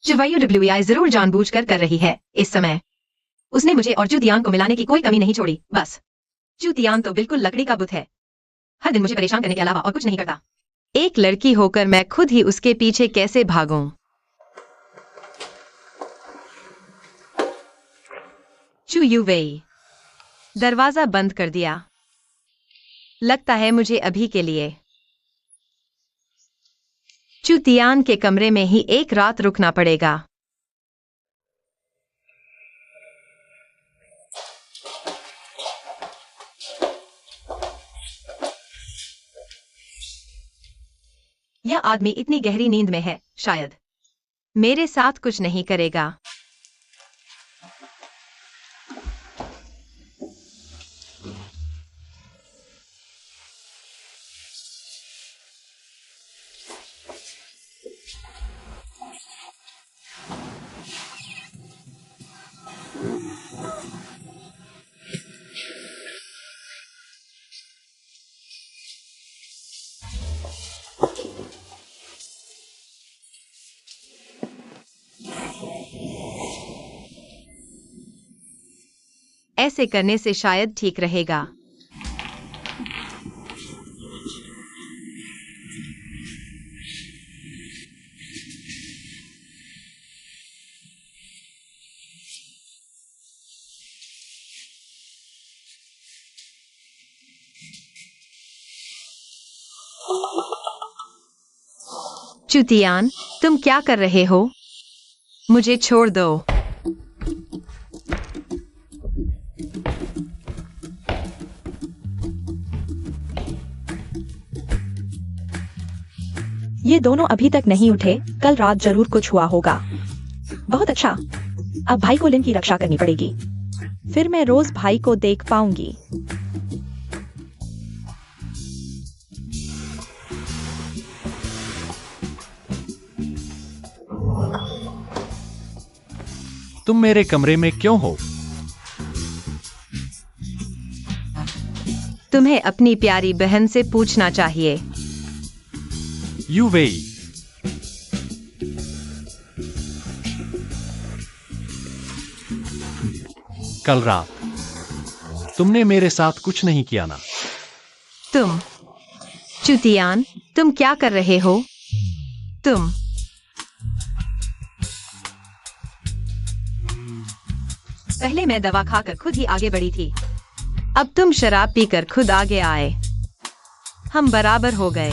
YWI जरूर जानबूझकर कर रही है इस समय। उसने मुझे और चुतियान को मिलाने की कोई कमी नहीं छोड़ी, बस। चुतियान तो बिल्कुल लकड़ी का बुत है, हर दिन मुझे परेशान करने के अलावा और कुछ नहीं करता। एक लड़की होकर मैं खुद ही उसके पीछे कैसे भागूं? चू यूवेई। दरवाजा बंद कर दिया। लगता है मुझे अभी के लिए चुतियान के कमरे में ही एक रात रुकना पड़ेगा। यह आदमी इतनी गहरी नींद में है, शायद मेरे साथ कुछ नहीं करेगा। ऐसे करने से शायद ठीक रहेगा। चुतियान, तुम क्या कर रहे हो? मुझे छोड़ दो। ये दोनों अभी तक नहीं उठे, कल रात जरूर कुछ हुआ होगा। बहुत अच्छा, अब भाई को लिन की रक्षा करनी पड़ेगी, फिर मैं रोज भाई को देख पाऊंगी। तुम मेरे कमरे में क्यों हो? तुम्हें अपनी प्यारी बहन से पूछना चाहिए। यू वेई, कल रात तुमने मेरे साथ कुछ नहीं किया ना? तुम चुतियान, तुम क्या कर रहे हो? तुम पहले मैं दवा खाकर खुद ही आगे बढ़ी थी, अब तुम शराब पीकर खुद आगे आए। हम बराबर हो गए।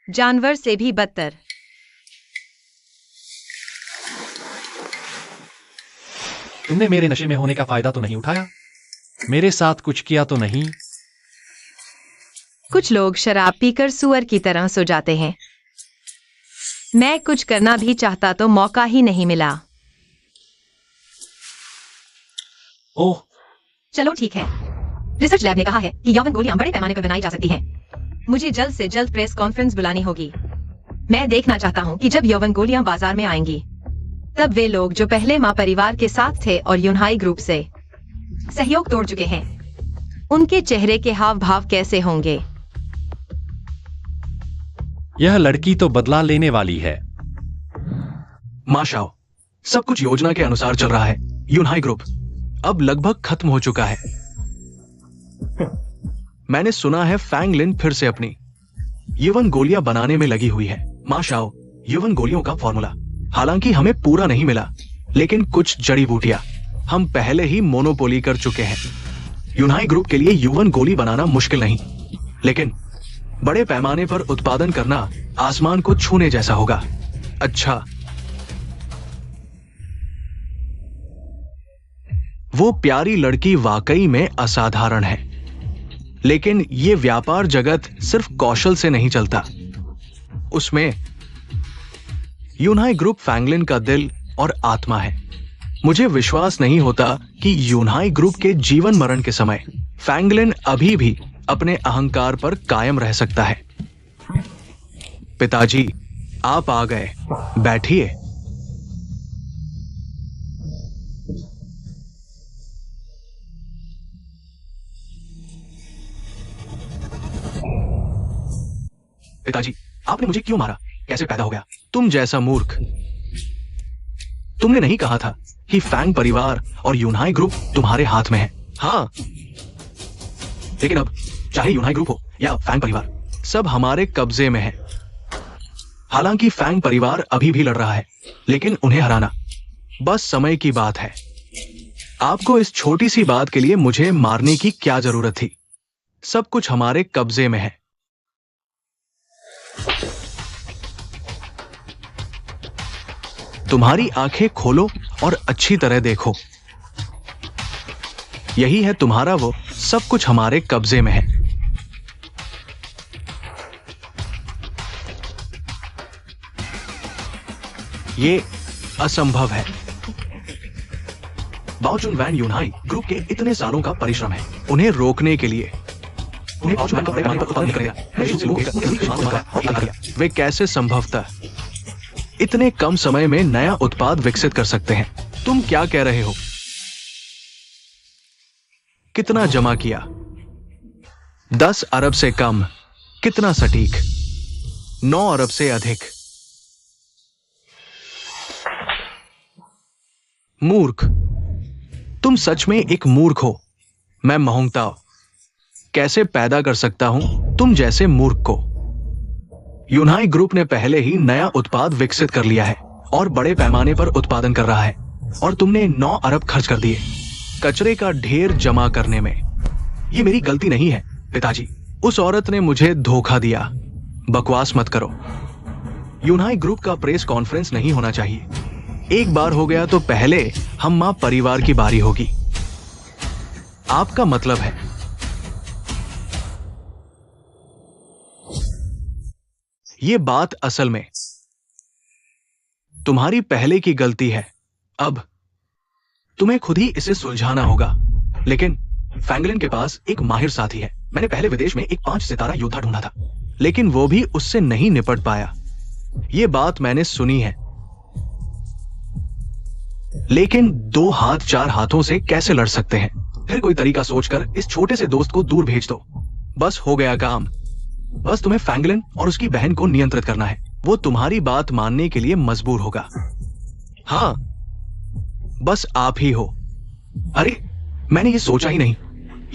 जानवर से भी बदतर। तुमने मेरे नशे में होने का फायदा तो नहीं उठाया? मेरे साथ कुछ किया तो नहीं? कुछ लोग शराब पीकर सुअर की तरह सो जाते हैं। मैं कुछ करना भी चाहता तो मौका ही नहीं मिला। ओह, चलो ठीक है। रिसर्च लैब ने कहा है कि यौवन गोलियां बड़े पैमाने पर बनाई जा सकती हैं। मुझे जल्द से जल्द प्रेस कॉन्फ्रेंस बुलानी होगी। मैं देखना चाहता हूं कि जब यौवन गोलियां बाजार में आएंगी, तब वे लोग जो पहले मां परिवार के साथ थे और यूनहाई ग्रुप से सहयोग तोड़ चुके हैं, उनके चेहरे के हाव भाव कैसे होंगे। यह लड़की तो बदला लेने वाली है। मां शाओ, सब कुछ योजना के अनुसार चल रहा है। यूनहाई ग्रुप अब लगभग खत्म हो चुका है। मैंने सुना है फैंग लिन फिर से अपनी युवन गोलियां बनाने में लगी हुई है। मां शाओ, युवन गोलियों का फॉर्मूला हालांकि हमें पूरा नहीं मिला, लेकिन कुछ जड़ी बूटियां हम पहले ही मोनोपोली कर चुके हैं। यूनहाई ग्रुप के लिए युवन गोली बनाना मुश्किल नहीं, लेकिन बड़े पैमाने पर उत्पादन करना आसमान को छूने जैसा होगा। अच्छा, वो प्यारी लड़की वाकई में असाधारण है, लेकिन ये व्यापार जगत सिर्फ कौशल से नहीं चलता। उसमें यूनहाई ग्रुप फैंगलिन का दिल और आत्मा है। मुझे विश्वास नहीं होता कि यूनहाई ग्रुप के जीवन मरण के समय फैंगलिन अभी भी अपने अहंकार पर कायम रह सकता है। पिताजी, आप आ गए, बैठिए। पिताजी, आपने मुझे क्यों मारा? कैसे पैदा हो गया? तुम जैसा मूर्ख। तुमने नहीं कहा था कि फैंग परिवार और यूनहाई ग्रुप तुम्हारे हाथ में है? हाँ, लेकिन अब चाहे यूनहाई ग्रुप हो या फैंग परिवार, सब हमारे कब्जे में है। हालांकि फैंग परिवार अभी भी लड़ रहा है, लेकिन उन्हें हराना बस समय की बात है। आपको इस छोटी सी बात के लिए मुझे मारने की क्या जरूरत थी? सब कुछ हमारे कब्जे में है। तुम्हारी आंखें खोलो और अच्छी तरह देखो। यही है तुम्हारा वो सब कुछ हमारे कब्जे में है। ये असंभव है। बाओचुन वैन यूनहाई ग्रुप के इतने सालों का परिश्रम है, उन्हें रोकने के लिए वे कैसे संभवतः इतने कम समय में नया उत्पाद विकसित कर सकते हैं? तुम क्या कह रहे हो? कितना जमा किया? 10 अरब से कम? कितना सटीक? 9 अरब से अधिक? मूर्ख, तुम सच में एक मूर्ख हो। मैं महंगताओ कैसे पैदा कर सकता हूं तुम जैसे मूर्ख को? यूनहाई ग्रुप ने पहले ही नया उत्पाद विकसित कर लिया है और बड़े पैमाने पर उत्पादन कर रहा है और तुमने 9 अरब खर्च कर दिए कचरे का ढेर जमा करने में। ये मेरी गलती नहीं है पिताजी। उस औरत ने मुझे धोखा दिया। बकवास मत करो। यूनाई ग्रुप का प्रेस कॉन्फ्रेंस नहीं होना चाहिए। एक बार हो गया तो पहले हम मां परिवार की बारी होगी। आपका मतलब है? ये बात असल में तुम्हारी पहले की गलती है। अब तुम्हें खुद ही इसे सुलझाना होगा। लेकिन फैंगलिन के पास एक माहिर साथी है। मैंने पहले विदेश में एक 5 सितारा योद्धा ढूंढा था, लेकिन वो भी उससे नहीं निपट पाया। ये बात मैंने सुनी है। लेकिन 2 हाथ 4 हाथों से कैसे लड़ सकते हैं? फिर कोई तरीका सोचकर इस छोटे से दोस्त को दूर भेज दो। बस हो गया काम। बस तुम्हें फैंगलिन और उसकी बहन को नियंत्रित करना है। वो तुम्हारी बात मानने के लिए मजबूर होगा। हाँ, बस आप ही हो। अरे, मैंने ये सोचा ही नहीं।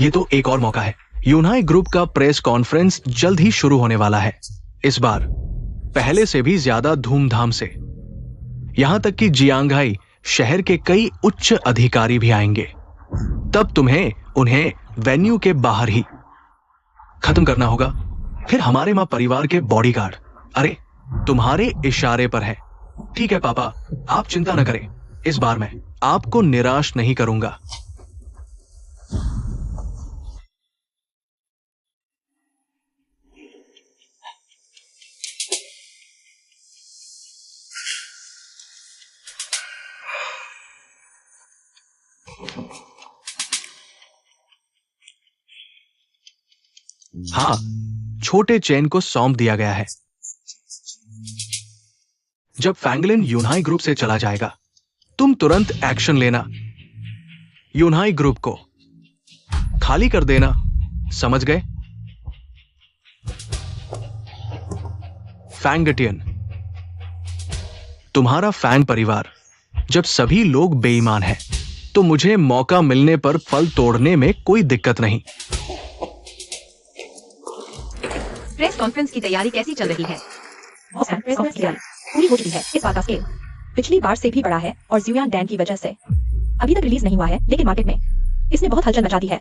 ये तो एक और मौका है। यूनाई ग्रुप का प्रेस कॉन्फ्रेंस जल्द ही शुरू होने वाला है। इस बार पहले से भी ज्यादा धूमधाम से। यहां तक कि जियांगहाई शहर के कई उच्च अधिकारी भी आएंगे। तब तुम्हें उन्हें वेन्यू के बाहर ही खत्म करना होगा। फिर हमारे मां परिवार के बॉडीगार्ड, अरे, तुम्हारे इशारे पर है। ठीक है पापा, आप चिंता न करें। इस बार मैं आपको निराश नहीं करूंगा। हाँ, छोटे चेन को सौंप दिया गया है। जब फैंगलिन यूनाई ग्रुप से चला जाएगा, तुम तुरंत एक्शन लेना। यूनाई ग्रुप को खाली कर देना, समझ गए? फैंगटियन, तुम्हारा फैंग परिवार, जब सभी लोग बेईमान हैं, तो मुझे मौका मिलने पर फल तोड़ने में कोई दिक्कत नहीं। प्रेस कॉन्फ्रेंस की तैयारी कैसी चल रही है? प्रेस कॉन्फ्रेंस की तैयारी पूरी हो चुकी है। इस बार का स्केल पिछली बार से भी बड़ा है और ज़ुयान डैन की वजह से अभी तक रिलीज नहीं हुआ है, लेकिन मार्केट में इसने बहुत हलचल मचा दी है।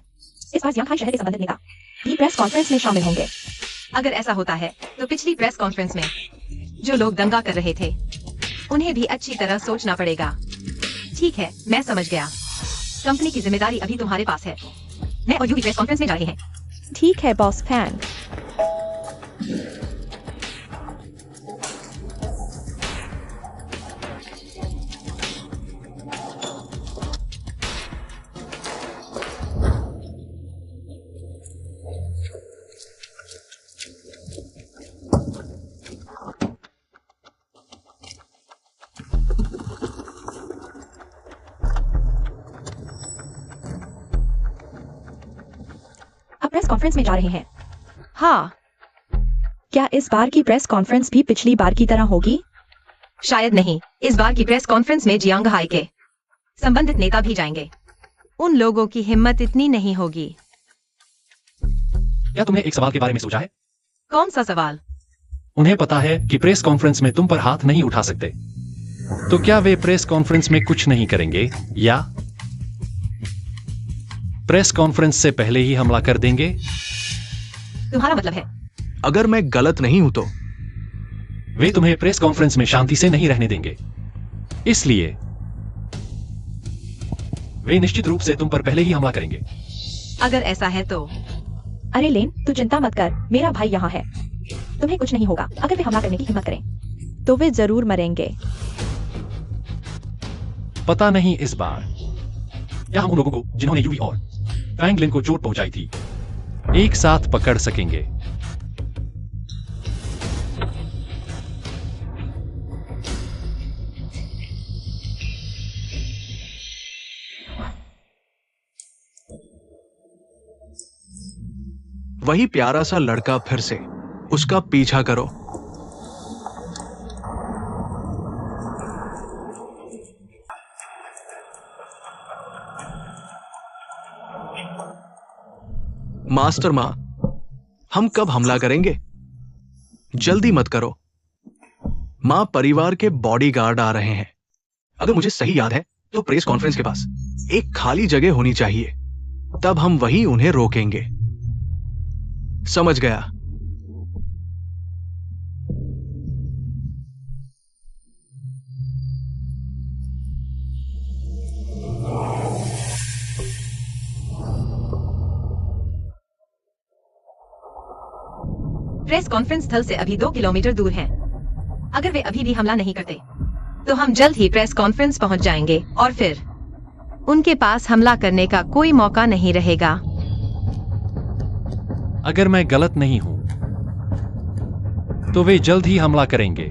इस बार जियांगहाई शहर के संबंधित नेता भी प्रेस कॉन्फ्रेंस में शामिल होंगे। अगर ऐसा होता है तो पिछली प्रेस कॉन्फ्रेंस में जो लोग दंगा कर रहे थे, उन्हें भी अच्छी तरह सोचना पड़ेगा। ठीक है, मैं समझ गया। कंपनी की जिम्मेदारी अभी तुम्हारे पास है। मैं और यूवी प्रेस कॉन्फ्रेंस में जा रहे हैं। ठीक है बॉस फैंग। प्रेस कॉन्फ्रेंस में जा रहे हैं। हाँ, क्या इस बार की प्रेस कॉन्फ्रेंस भी पिछली बार की तरह होगी? शायद नहीं। इस बार की प्रेस कॉन्फ्रेंस में जियांगहाई के संबंधित नेता भी जाएंगे। उन लोगों की हिम्मत इतनी नहीं होगी। क्या तुमने एक सवाल के बारे में सोचा है? कौन सा सवाल? उन्हें पता है कि प्रेस कॉन्फ्रेंस में तुम पर हाथ नहीं उठा सकते, तो क्या वे प्रेस कॉन्फ्रेंस में कुछ नहीं करेंगे या प्रेस कॉन्फ्रेंस से पहले ही हमला कर देंगे? तुम्हारा मतलब है? अगर मैं गलत नहीं हूं तो वे तुम्हें प्रेस कॉन्फ्रेंस में शांति से नहीं रहने देंगे, इसलिए वे निश्चित रूप से तुम पर पहले ही हमला करेंगे। अगर ऐसा है तो? अरे लेन, तू चिंता मत कर, मेरा भाई यहाँ है। तुम्हें कुछ नहीं होगा। अगर वे हमला करने की हिम्मत करें तो वे जरूर मरेंगे। पता नहीं इस बार क्या हम उन लोगों को जिन्होंने यूवी और फैंगलिन को चोट पहुंचाई थी एक साथ पकड़ सकेंगे। वही प्यारा सा लड़का फिर से, उसका पीछा करो। मास्टर मां, हम कब हमला करेंगे? जल्दी मत करो। मां परिवार के बॉडीगार्ड आ रहे हैं। अगर मुझे सही याद है तो प्रेस कॉन्फ्रेंस के पास एक खाली जगह होनी चाहिए, तब हम वहीं उन्हें रोकेंगे। समझ गया। प्रेस कॉन्फ्रेंस स्थल से अभी 2 किलोमीटर दूर हैं। अगर वे अभी भी हमला नहीं करते तो हम जल्द ही प्रेस कॉन्फ्रेंस पहुंच जाएंगे और फिर उनके पास हमला करने का कोई मौका नहीं रहेगा। अगर मैं गलत नहीं हूं तो वे जल्द ही हमला करेंगे।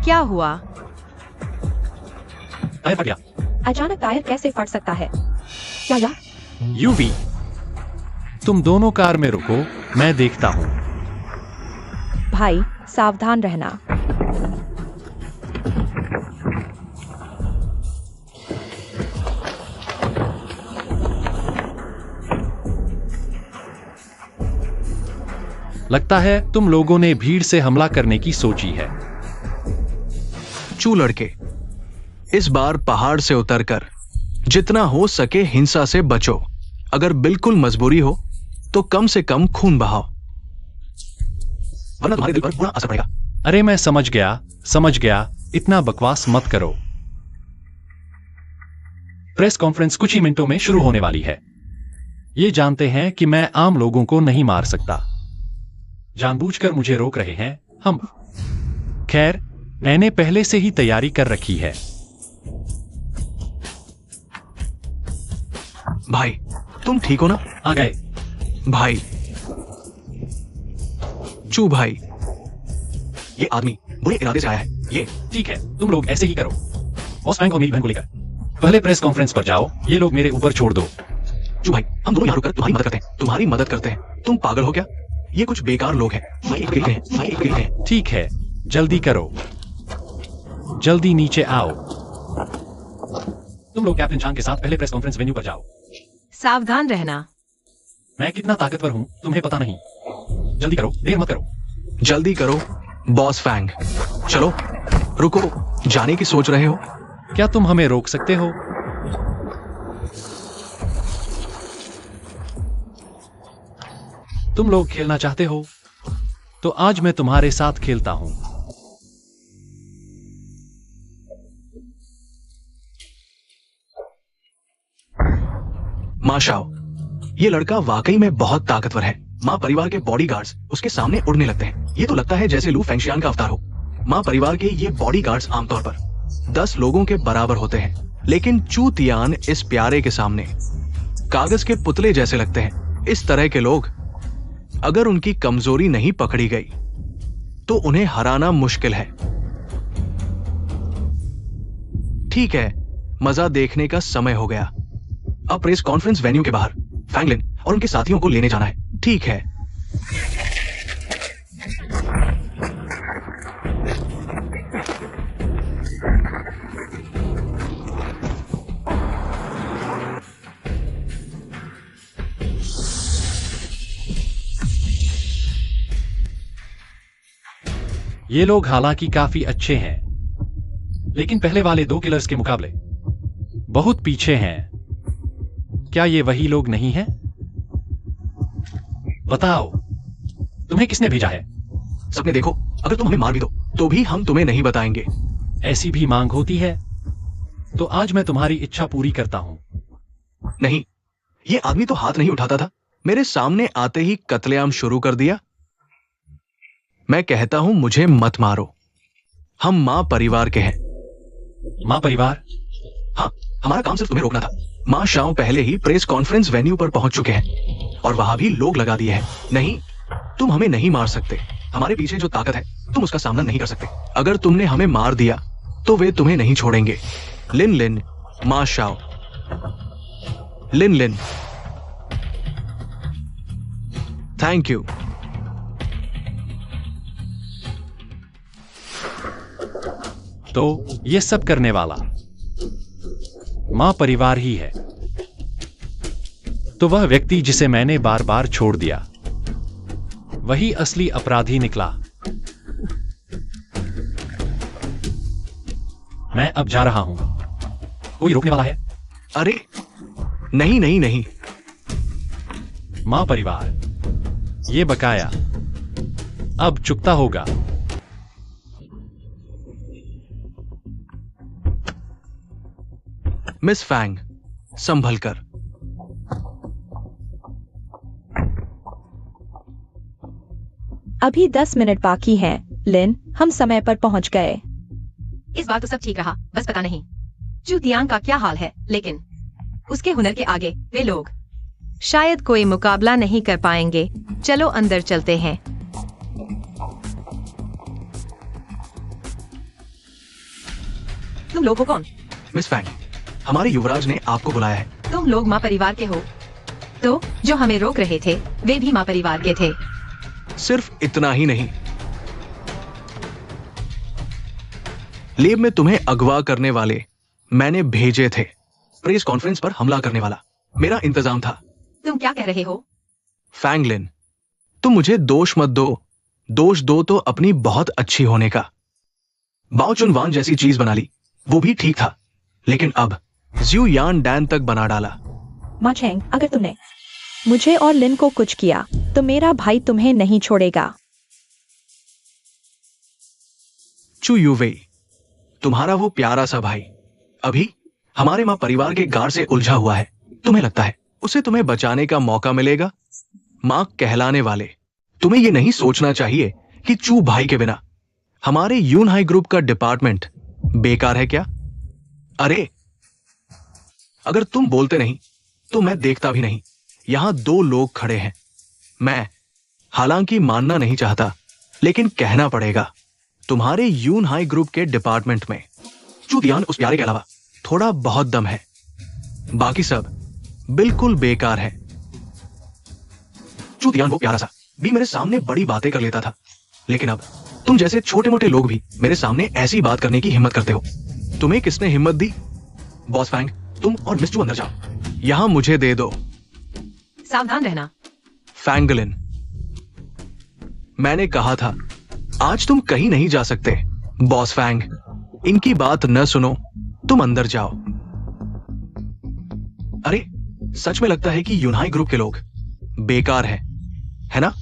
क्या हुआ? टायर फट गया। अचानक टायर कैसे फट सकता है? क्या यह? यूवी, तुम दोनों कार में रुको, मैं देखता हूं। भाई सावधान रहना। लगता है तुम लोगों ने भीड़ से हमला करने की सोची है। चू लड़के, इस बार पहाड़ से उतरकर जितना हो सके हिंसा से बचो। अगर बिल्कुल मजबूरी हो तो कम से कम खून बहाओ, वरना तुम्हारे दिल पर बुरा असर पड़ेगा। अरे मैं समझ गया, इतना बकवास मत करो। प्रेस कॉन्फ्रेंस कुछ ही मिनटों में शुरू होने वाली है। ये जानते हैं कि मैं आम लोगों को नहीं मार सकता। जानबूझकर मुझे रोक रहे हैं हम। खैर, मैंने पहले से ही तैयारी कर रखी है। भाई तुम ठीक हो ना? आ गए भाई। चू भाई, ये आदमी बुरे इरादे से आया है। ये ठीक है, तुम लोग ऐसे ही करो। बॉस फ्रैंक और मेरी बहन को लेकर पहले प्रेस कॉन्फ्रेंस पर जाओ। ये लोग मेरे ऊपर छोड़ दो। चू भाई, हम दोनों यहाँ रुककर तुम्हारी मदद करते हैं। तुम पागल हो क्या? ये कुछ बेकार लोग हैं। भाई एक हैं। ठीक है, जल्दी करो, जल्दी नीचे आओ। तुम लोग कैप्टन चांग के साथ पहले प्रेस कॉन्फ्रेंस वेन्यू पर जाओ। सावधान रहना। मैं कितना ताकतवर हूं तुम्हें पता नहीं। जल्दी करो, देर मत करो। जल्दी करो बॉस फैंग। चलो, रुको, जाने की सोच रहे हो? क्या तुम हमें रोक सकते हो? तुम लोग खेलना चाहते हो तो आज मैं तुम्हारे साथ खेलता हूं। मां शाओ, ये लड़का वाकई में बहुत ताकतवर है। मां परिवार के बॉडीगार्ड्स उसके सामने उड़ने लगते हैं। ये तो लगता है जैसे लू फेंगशियान का अवतार हो। मां परिवार के ये बॉडीगार्ड्स आमतौर पर 10 लोगों के बराबर होते हैं, लेकिन चू तियान इस प्यारे के सामने कागज के पुतले जैसे लगते हैं। इस तरह के लोग, अगर उनकी कमजोरी नहीं पकड़ी गई तो उन्हें हराना मुश्किल है। ठीक है, मजा देखने का समय हो गया। अब प्रेस कॉन्फ्रेंस वेन्यू के बाहर फैंगलिन और उनके साथियों को लेने जाना है। ठीक है। ये लोग हालांकि काफी अच्छे हैं, लेकिन पहले वाले 2 किलर्स के मुकाबले बहुत पीछे हैं। क्या ये वही लोग नहीं हैं? बताओ, तुम्हें किसने भेजा है? सपने देखो, अगर तुम हमें मार भी दो तो भी हम तुम्हें नहीं बताएंगे। ऐसी भी मांग होती है तो आज मैं तुम्हारी इच्छा पूरी करता हूं। नहीं, ये आदमी तो हाथ नहीं उठाता था, मेरे सामने आते ही कत्लेआम शुरू कर दिया। मैं कहता हूं मुझे मत मारो। हम मां परिवार के हैं। मां परिवार? हाँ, हमारा काम सिर्फ तुम्हें रोकना था। मां शाओ पहले ही प्रेस कॉन्फ्रेंस वेन्यू पर पहुंच चुके हैं और वहां भी लोग लगा दिए हैं। नहीं, तुम हमें नहीं मार सकते। हमारे पीछे जो ताकत है तुम उसका सामना नहीं कर सकते। अगर तुमने हमें मार दिया तो वे तुम्हें नहीं छोड़ेंगे। लिन लिन, मां शाओ। Lin Lin, thank you. तो ये सब करने वाला मां परिवार ही है। तो वह व्यक्ति जिसे मैंने बार बार छोड़ दिया, वही असली अपराधी निकला। मैं अब जा रहा हूं। कोई रोकने वाला है? अरे नहीं नहीं नहीं। मां परिवार, ये बकाया अब चुकता होगा। मिस फैंग, संभल कर। अभी 10 मिनट बाकी हैं। लिन, हम समय पर पहुंच गए। इस बार तो सब ठीक रहा, बस पता नहीं चू तियांग का क्या हाल है, लेकिन उसके हुनर के आगे वे लोग शायद कोई मुकाबला नहीं कर पाएंगे। चलो अंदर चलते हैं। तुम लोग हो कौन? मिस फैंग, हमारे युवराज ने आपको बुलाया है। तुम लोग माँ परिवार के हो? तो जो हमें रोक रहे थे वे भी माँ परिवार के थे? सिर्फ इतना ही नहीं, लेब में तुम्हें अगवा करने वाले मैंने भेजे थे। प्रेस कॉन्फ्रेंस पर हमला करने वाला मेरा इंतजाम था। तुम क्या कह रहे हो? फैंगलिन, तुम मुझे दोष मत दो। दोष दो तो अपनी बहुत अच्छी होने का। बाओ चुनवान जैसी चीज बना ली, वो भी ठीक था, लेकिन अब ज्यू यान डैन तक बना डाला। माँ चेंग, अगर तुमने मुझे और लिन को कुछ किया तो मेरा भाई तुम्हें नहीं छोड़ेगा। चू यूवेई, तुम्हारा वो प्यारा सा भाई अभी हमारे मां परिवार के गार से उलझा हुआ है। तुम्हें लगता है उसे तुम्हें बचाने का मौका मिलेगा? मां कहलाने वाले, तुम्हें यह नहीं सोचना चाहिए कि चू भाई के बिना हमारे यूनहाई ग्रुप का डिपार्टमेंट बेकार है क्या? अरे अगर तुम बोलते नहीं तो मैं देखता भी नहीं। यहां 2 लोग खड़े हैं। मैं हालांकि मानना नहीं चाहता, लेकिन कहना पड़ेगा, तुम्हारे यूनहाई ग्रुप के डिपार्टमेंट में चू तियान उस प्यारे के अलावा थोड़ा बहुत दम है, बाकी सब बिल्कुल बेकार है। चू तियान वो प्यारा सा भी मेरे सामने बड़ी बातें कर लेता था, लेकिन अब तुम जैसे छोटे मोटे लोग भी मेरे सामने ऐसी बात करने की हिम्मत करते हो। तुम्हें किसने हिम्मत दी? बॉस फैंग, तुम और मिस चू अंदर जाओ। यहां मुझे दे दो। सावधान रहना। फैंगलिन, मैंने कहा था आज तुम कहीं नहीं जा सकते। बॉस फैंग, इनकी बात न सुनो, तुम अंदर जाओ। अरे सच में लगता है कि यूनहाई ग्रुप के लोग बेकार हैं, है ना?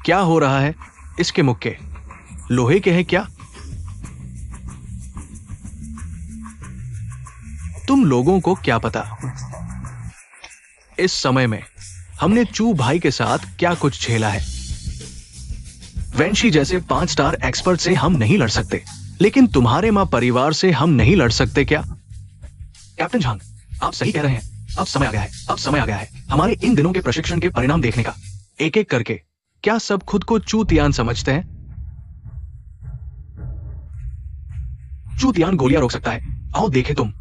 क्या हो रहा है? इसके मुक्के लोहे के हैं क्या? तुम लोगों को क्या पता इस समय में हमने चू भाई के साथ क्या कुछ झेला है। वेंशी जैसे 5 स्टार एक्सपर्ट से हम नहीं लड़ सकते, लेकिन तुम्हारे मां परिवार से हम नहीं लड़ सकते क्या? कैप्टन झांग, आप सही कह रहे हैं। अब समय आ गया है, अब समय आ गया है हमारे इन दिनों के प्रशिक्षण के परिणाम देखने का। एक एक करके क्या सब खुद को चू तियान समझते हैं? चू तियान गोलियां रोक सकता है। आओ देखे तुम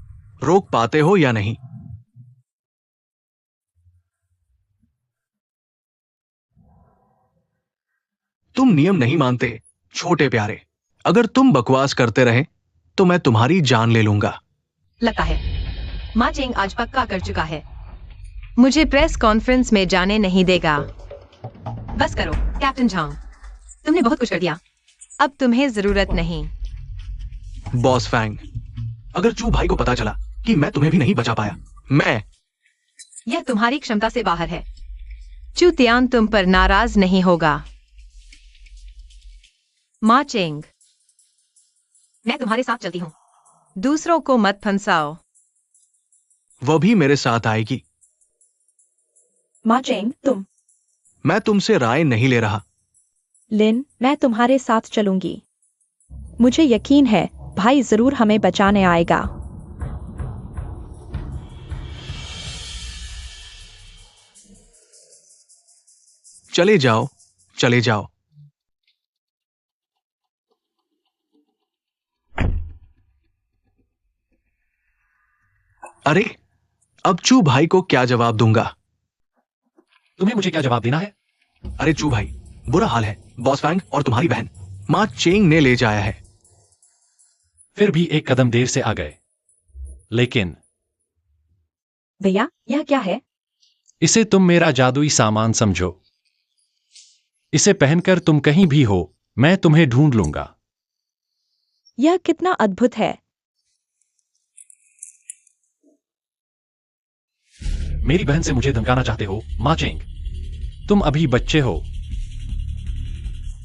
रोक पाते हो या नहीं। तुम नियम नहीं मानते छोटे प्यारे। अगर तुम बकवास करते रहे तो मैं तुम्हारी जान ले लूंगा। लगता है माँ चेंग आज पक्का कर चुका है, मुझे प्रेस कॉन्फ्रेंस में जाने नहीं देगा। बस करो कैप्टन झांग, तुमने बहुत कुछ कर दिया, अब तुम्हें जरूरत नहीं। बॉस फैंग, अगर चू भाई को पता चला कि मैं तुम्हें भी नहीं बचा पाया, यह तुम्हारी क्षमता से बाहर है। चू तियान तुम पर नाराज नहीं होगा। माँ चेंग, मैं तुम्हारे साथ चलती हूँ। दूसरों को मत फंसाओ। वह भी मेरे साथ आएगी। माँ चेंग, तुम। मैं तुमसे राय नहीं ले रहा। लिन, मैं तुम्हारे साथ चलूंगी। मुझे यकीन है भाई जरूर हमें बचाने आएगा। चले जाओ, चले जाओ। अरे अब चू भाई को क्या जवाब दूंगा? तुम्हें मुझे क्या जवाब देना है? अरे चू भाई, बुरा हाल है, बॉस फैंग और तुम्हारी बहन माँ चेंग ने ले जाया है। फिर भी एक कदम देर से आ गए। लेकिन भैया यह क्या है? इसे तुम मेरा जादुई सामान समझो। इसे पहनकर तुम कहीं भी हो, मैं तुम्हें ढूंढ लूंगा। यह कितना अद्भुत है। मेरी बहन से मुझे धमकाना चाहते हो माँ चेंग? तुम अभी बच्चे हो।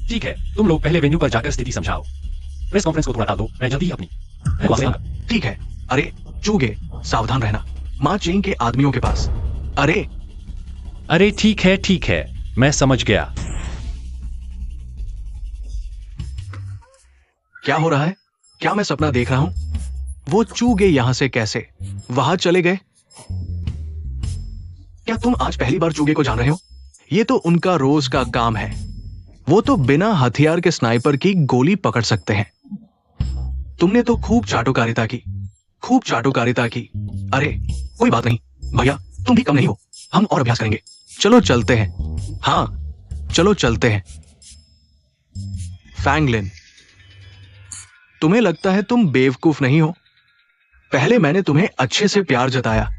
ठीक है, तुम लोग पहले वेन्यू पर जाकर स्थिति समझाओ। प्रेस कॉन्फ्रेंस को थोड़ा टाल दो, मैं जल्दी ही अपनी बहन से आऊंगा। ठीक है। अरे चूगे, सावधान रहना माँ चेंग के आदमियों के पास। अरे ठीक है, मैं समझ गया। क्या हो रहा है? क्या मैं सपना देख रहा हूं? वो चूगे यहां से कैसे वहां चले गए? क्या तुम आज पहली बार चूगे को जान रहे हो? ये तो उनका रोज का काम है। वो तो बिना हथियार के स्नाइपर की गोली पकड़ सकते हैं। तुमने तो खूब चाटुकारिता की। अरे कोई बात नहीं भैया, तुम भी कम नहीं हो। हम और अभ्यास करेंगे। चलो चलते हैं। हाँ चलो चलते हैं। फैंगलिन, तुम्हें लगता है तुम बेवकूफ नहीं हो? पहले मैंने तुम्हें अच्छे से प्यार जताया,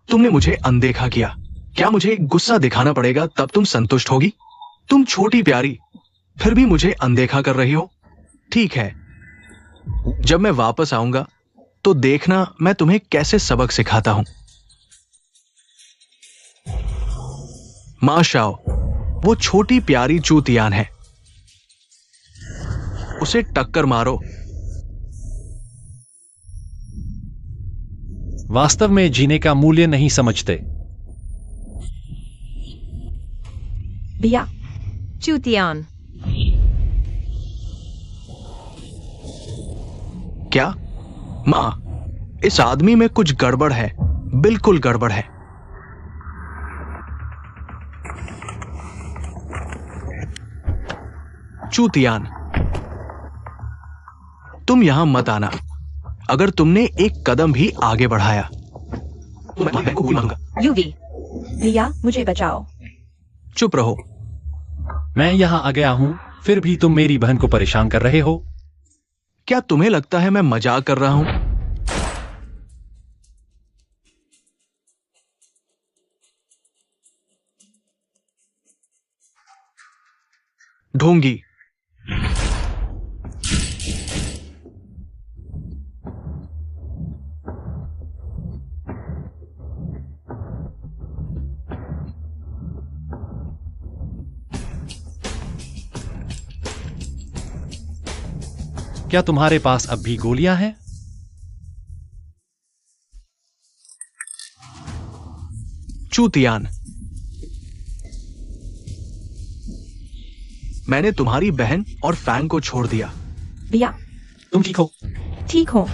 तुमने मुझे अनदेखा किया। क्या मुझे गुस्सा दिखाना पड़ेगा तब तुम संतुष्ट होगी? तुम छोटी प्यारी, फिर भी मुझे अनदेखा कर रही हो। ठीक है, जब मैं वापस आऊंगा तो देखना मैं तुम्हें कैसे सबक सिखाता हूं। मां शाओ, वो छोटी प्यारी चूतियान है, उसे टक्कर मारो। वास्तव में जीने का मूल्य नहीं समझते। भैया चूतियान। क्या? मां, इस आदमी में कुछ गड़बड़ है, बिल्कुल गड़बड़ है। चूतियान, तुम यहां मत आना। अगर तुमने एक कदम भी आगे बढ़ाया तो मैं तुम्हारी बहन को गोली मारूंगा। यूवी। भैया मुझे बचाओ। चुप रहो। मैं यहां आ गया हूं, फिर भी तुम मेरी बहन को परेशान कर रहे हो। क्या तुम्हें लगता है मैं मजाक कर रहा हूं? ढोंगी, क्या तुम्हारे पास अब भी गोलियां हैं? चूतियान, मैंने तुम्हारी बहन और फैंग को छोड़ दिया। भैया तुम ठीक हो? ठीक हो?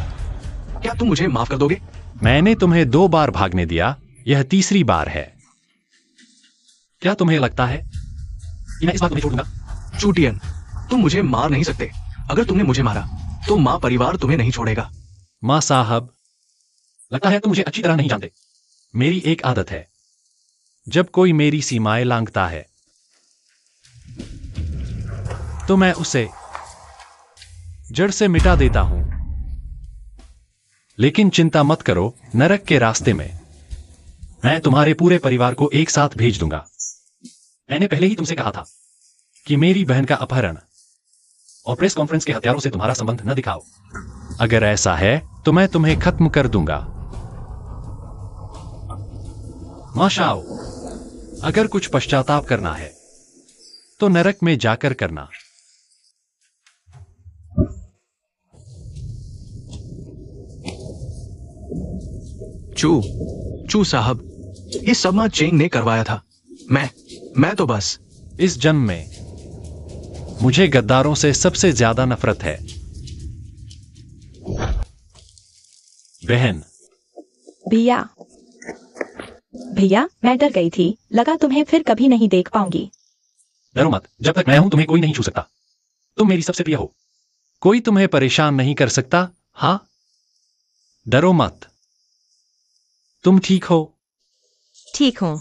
क्या तुम मुझे माफ कर दोगे? मैंने तुम्हें 2 बार भागने दिया, यह तीसरी बार है। क्या तुम्हें लगता है कि मैं इस बार तुम्हें छोड़ दूंगा? चूटियन, तुम मुझे मार नहीं सकते। अगर तुमने मुझे मारा तो मां परिवार तुम्हें नहीं छोड़ेगा। मां साहब, लगता है तुम मुझे अच्छी तरह नहीं जानते। मेरी एक आदत है, जब कोई मेरी सीमाएं लांघता है तो मैं उसे जड़ से मिटा देता हूं। लेकिन चिंता मत करो, नरक के रास्ते में मैं तुम्हारे पूरे परिवार को एक साथ भेज दूंगा। मैंने पहले ही तुमसे कहा था कि मेरी बहन का अपहरण और प्रेस कॉन्फ्रेंस के हथियारों से तुम्हारा संबंध न दिखाओ। अगर ऐसा है तो मैं तुम्हें खत्म कर दूंगा। मां शाओ, अगर कुछ पश्चाताप करना है तो नरक में जाकर करना। चू साहब, ये सब मां चेंग ने करवाया था। मैं तो बस। इस जन्म में मुझे गद्दारों से सबसे ज्यादा नफरत है। बहन। भैया मैं डर गई थी, लगा तुम्हें फिर कभी नहीं देख पाऊंगी। डरो मत, जब तक मैं हूं तुम्हें कोई नहीं छू सकता। तुम मेरी सबसे प्रिय हो, कोई तुम्हें परेशान नहीं कर सकता। हाँ, डरो मत। तुम ठीक हो? ठीक हूं।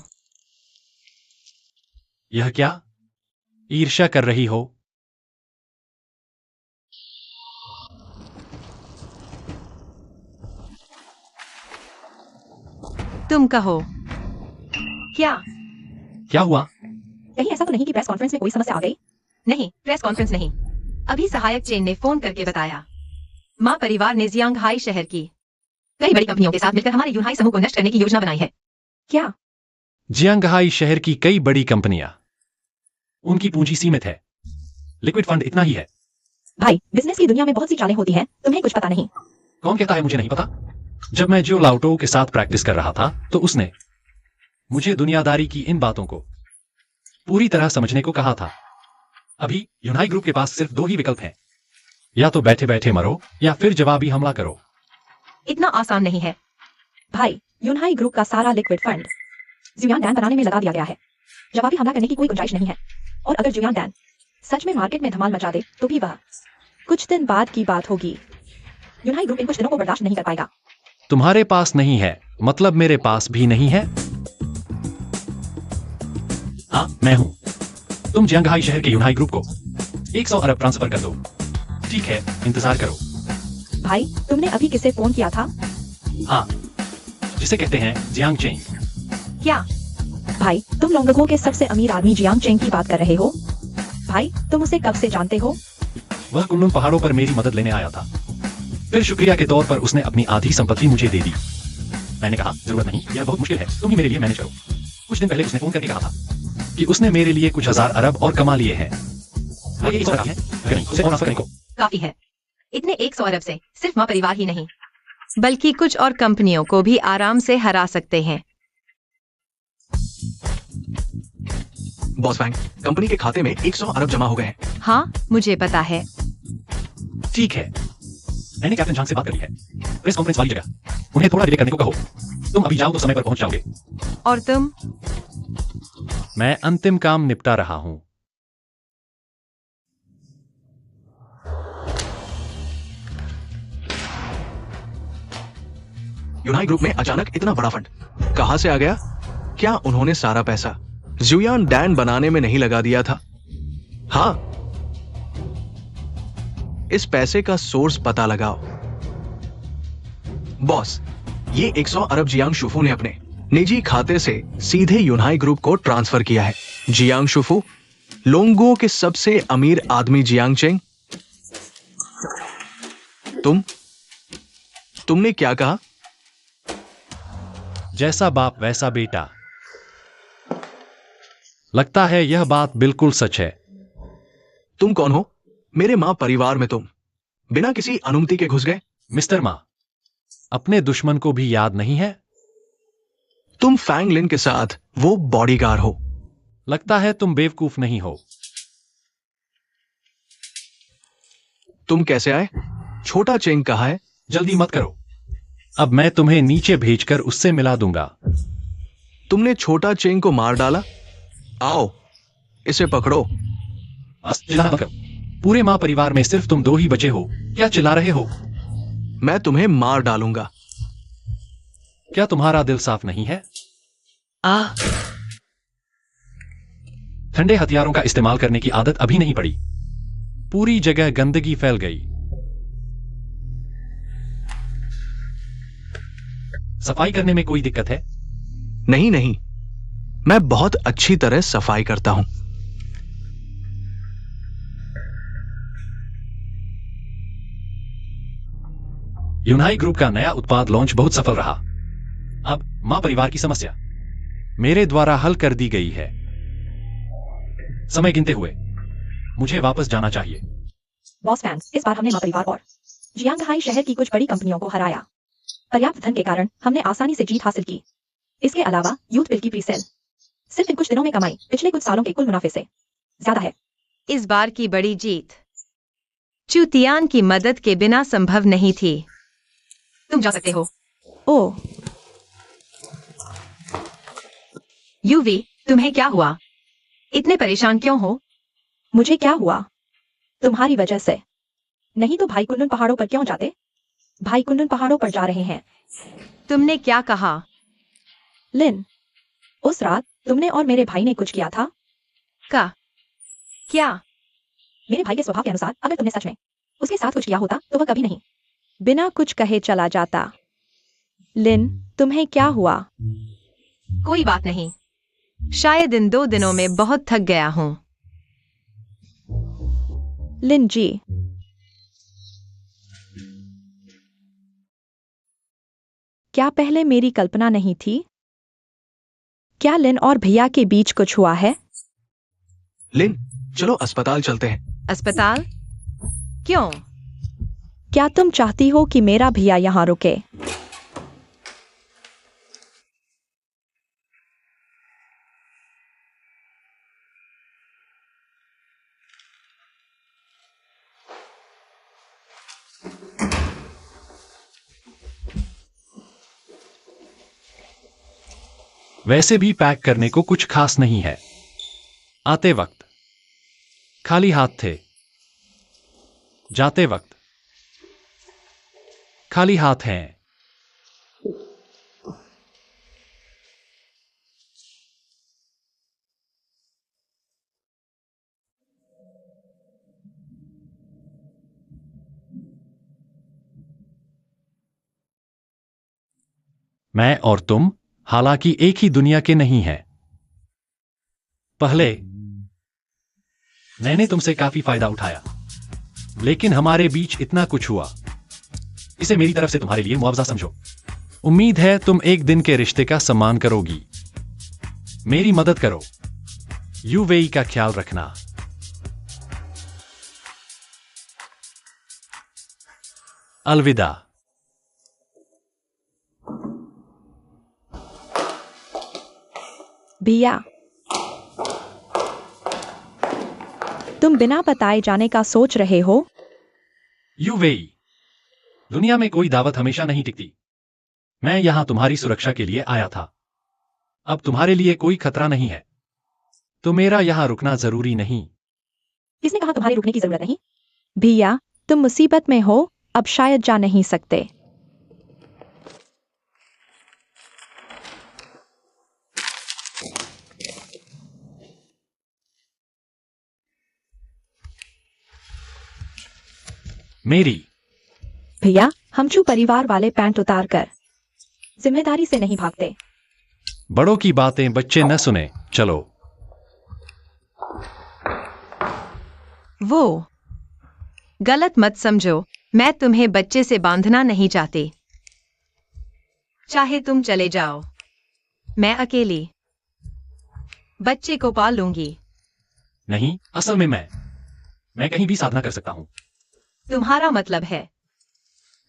यह क्या ईर्ष्या कर रही हो? तुम कहो। क्या? क्या हुआ? कहीं ऐसा तो नहीं कि प्रेस कॉन्फ्रेंस में कोई समस्या आ गई? नहीं, प्रेस कॉन्फ्रेंस नहीं। अभी सहायक चेन ने फोन करके बताया। माँ परिवार ने जियांगहाई शहर की कई बड़ी कंपनियों के साथ मिलकर हमारे यूनहाई समूह को नष्ट करने की योजना बनाई है। क्या? जियांगहाई शहर की कई बड़ी कंपनियां, उनकी पूंजी सीमित है, लिक्विड फंड इतना ही है। भाई, बिजनेस की दुनिया में बहुत सी चालें होती हैं, तुम्हें कुछ पता नहीं। कौन कहता है मुझे नहीं पता? जब मैं जियो लाउटो के साथ प्रैक्टिस कर रहा था तो उसने मुझे दुनियादारी की इन बातों को पूरी तरह समझने को कहा था। अभी यूनहाई ग्रुप के पास सिर्फ 2 ही विकल्प हैं, या तो बैठे बैठे मरो या फिर जवाबी हमला करो। इतना आसान नहीं है। भाई, यूनहाई ग्रुप का सारा लिक्विड फंड जुयानडैन बनाने में लगा दिया गया है। जवाबी हमला करने की कोई गुंजाइश नहीं है। और अगर जुयानडैन सच में मार्केट में धमाल मचा दे तो भी वह कुछ दिन बाद की बात होगी। यूनहाई ग्रुप इन कुछ दिनों को बर्दाश्त नहीं कर पाएगा। तुम्हारे पास नहीं है मतलब मेरे पास भी नहीं है? हाँ, मैं हूं। तुम जियांगहाई शहर के यूनहाई ग्रुप को 100 अरब ट्रांसफर कर दो। ठीक है, इंतजार करो। भाई, तुमने अभी किसे फोन किया था? हाँ, जिसे कहते हैं जियांग चेंग। क्या? भाई, तुम लोंगगो के सबसे अमीर आदमी जियांग चेंग की बात कर रहे हो? भाई, तुम उसे कब से जानते हो? वह कुनलुन पहाड़ों पर मेरी मदद लेने आया था। फिर शुक्रिया के तौर पर उसने अपनी आधी संपत्ति मुझे दे दी। मैंने कहा जरूरत नहीं, यह बहुत मुश्किल है, तुम ही मेरे लिए मैनेज करो। कुछ दिन पहले उसने फोन करके कहा था कि उसने मेरे लिए कुछ 1000 अरब और कमा लिए हैं। ये 100 अरब है, अगर नहीं, उसे और ट्रांसफर करने को। काफी है। इतने 100 अरब से सिर्फ माँ परिवार ही नहीं बल्कि कुछ और कंपनियों को भी आराम से हरा सकते हैं। बॉस बैंक, कंपनी के खाते में 100 अरब जमा हो गए हैं। हाँ, मुझे पता है। ठीक है, मैंने कैप्टन झांग से बात कर ली है। प्रेस कॉन्फ्रेंस वाली जगह उन्हें थोड़ा डिले करने को कहो। तुम अभी जाओ तो समय पर पहुंच जाओगे। और तुम? मैं अंतिम काम निपटा रहा हूं। यूनाई ग्रुप में अचानक इतना बड़ा फंड कहां से आ गया? क्या उन्होंने सारा पैसा जुयान डैन बनाने में नहीं लगा दिया था? हाँ, इस पैसे का सोर्स पता लगाओ। बॉस, ये 100 अरब जियांग शुफू ने अपने निजी खाते से सीधे यूनहाई ग्रुप को ट्रांसफर किया है। जियांग शुफू, लोंगो के सबसे अमीर आदमी जियांग चेंग। तुमने क्या कहा? जैसा बाप वैसा बेटा। लगता है यह बात बिल्कुल सच है। तुम कौन हो? मेरे मां परिवार में तुम बिना किसी अनुमति के घुस गए? मिस्टर मा, अपने दुश्मन को भी याद नहीं है? तुम फैंग लिन के साथ वो बॉडीगार्ड हो। लगता है तुम बेवकूफ नहीं हो। तुम कैसे आए? छोटा चेंग कहाँ है? जल्दी मत करो, अब मैं तुम्हें नीचे भेजकर उससे मिला दूंगा। तुमने छोटा चेंग को मार डाला? आओ, इसे पकड़ो। बस चिल्लाना मत करो। पूरे मां परिवार में सिर्फ तुम 2 ही बचे हो, क्या चिल्ला रहे हो? मैं तुम्हें मार डालूंगा। क्या तुम्हारा दिल साफ नहीं है? ठंडे हथियारों का इस्तेमाल करने की आदत अभी नहीं पड़ी। पूरी जगह गंदगी फैल गई। सफाई करने में कोई दिक्कत है? नहीं नहीं, मैं बहुत अच्छी तरह सफाई करता हूं। यूनहाई ग्रुप का नया उत्पाद लॉन्च बहुत सफल रहा। अब मां परिवार की समस्या मेरे द्वारा हल कर दी गई है। समय गिनते हुए मुझे वापस जाना चाहिए। बॉस फैंस, इस बार हमने मां परिवार और जियांगहाई शहर की कुछ बड़ी कंपनियों को हराया। पर्याप्त धन के कारण हमने आसानी से जीत हासिल की। इसके अलावा यूथ बिल की प्रीसेल सिर्फ इन कुछ दिनों में कमाई पिछले कुछ सालों के कुल मुनाफे से ज्यादा है। इस बार की बड़ी जीत चूतियान की मदद के बिना संभव नहीं थी। तुम जा सकते हो। ओह, यूवी, तुम्हें क्या हुआ? इतने परेशान क्यों हो? मुझे क्या हुआ? तुम्हारी वजह से। नहीं तो भाई कुनलुन पहाड़ों पर क्यों जाते? भाई कुनलुन पहाड़ों पर जा रहे हैं। तुमने क्या कहा? लिन, उस रात तुमने और मेरे भाई ने कुछ किया था। क्या? मेरे भाई के स्वभाव के अनुसार अगर तुमने सच में उसके साथ कुछ किया होता तो वह कभी नहीं बिना कुछ कहे चला जाता। लिन, तुम्हें क्या हुआ? कोई बात नहीं, शायद इन 2 दिनों में बहुत थक गया हूँ। लिन जी, क्या पहले मेरी कल्पना नहीं थी? क्या लिन और भैया के बीच कुछ हुआ है? लिन, चलो अस्पताल चलते हैं। अस्पताल? क्यों? क्या तुम चाहती हो कि मेरा भैया यहाँ रुके? वैसे भी पैक करने को कुछ खास नहीं है। आते वक्त खाली हाथ थे, जाते वक्त खाली हाथ हैं। मैं और तुम हालांकि एक ही दुनिया के नहीं हैं। पहले मैंने तुमसे काफी फायदा उठाया, लेकिन हमारे बीच इतना कुछ हुआ। इसे मेरी तरफ से तुम्हारे लिए मुआवजा समझो। उम्मीद है तुम एक दिन के रिश्ते का सम्मान करोगी। मेरी मदद करो। यूवेई का ख्याल रखना। अलविदा। भैया, तुम बिना बताए जाने का सोच रहे हो? यूवेई, दुनिया में कोई दावत हमेशा नहीं टिकती। मैं यहां तुम्हारी सुरक्षा के लिए आया था। अब तुम्हारे लिए कोई खतरा नहीं है, तो मेरा यहां रुकना जरूरी नहीं। किसने कहा तुम्हारे रुकने की जरूरत नहीं? भैया, तुम मुसीबत में हो, अब शायद जा नहीं सकते। मेरी भैया, हम छू परिवार वाले पैंट उतार कर जिम्मेदारी से नहीं भागते। बड़ों की बातें बच्चे न सुने। चलो। वो गलत मत समझो, मैं तुम्हें बच्चे से बांधना नहीं चाहती। चाहे तुम चले जाओ, मैं अकेली बच्चे को पाल लूंगी। नहीं, असल में मैं कहीं भी साधना कर सकता हूं। तुम्हारा मतलब है?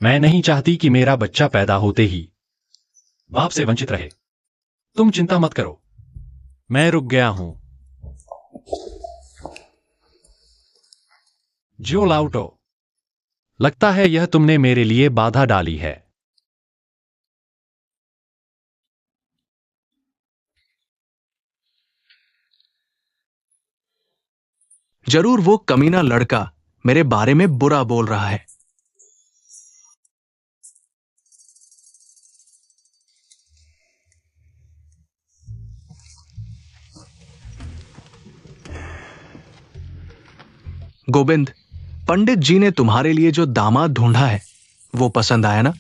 मैं नहीं चाहती कि मेरा बच्चा पैदा होते ही बाप से वंचित रहे। तुम चिंता मत करो, मैं रुक गया हूं। जो लाउटो, लगता है यह तुमने मेरे लिए बाधा डाली है। जरूर वो कमीना लड़का मेरे बारे में बुरा बोल रहा है। गोविंद, पंडित जी ने तुम्हारे लिए जो दामाद ढूंढा है वो पसंद आया ना?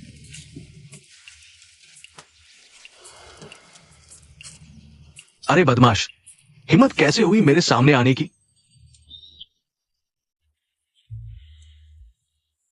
अरे बदमाश, हिम्मत कैसे हुई मेरे सामने आने की?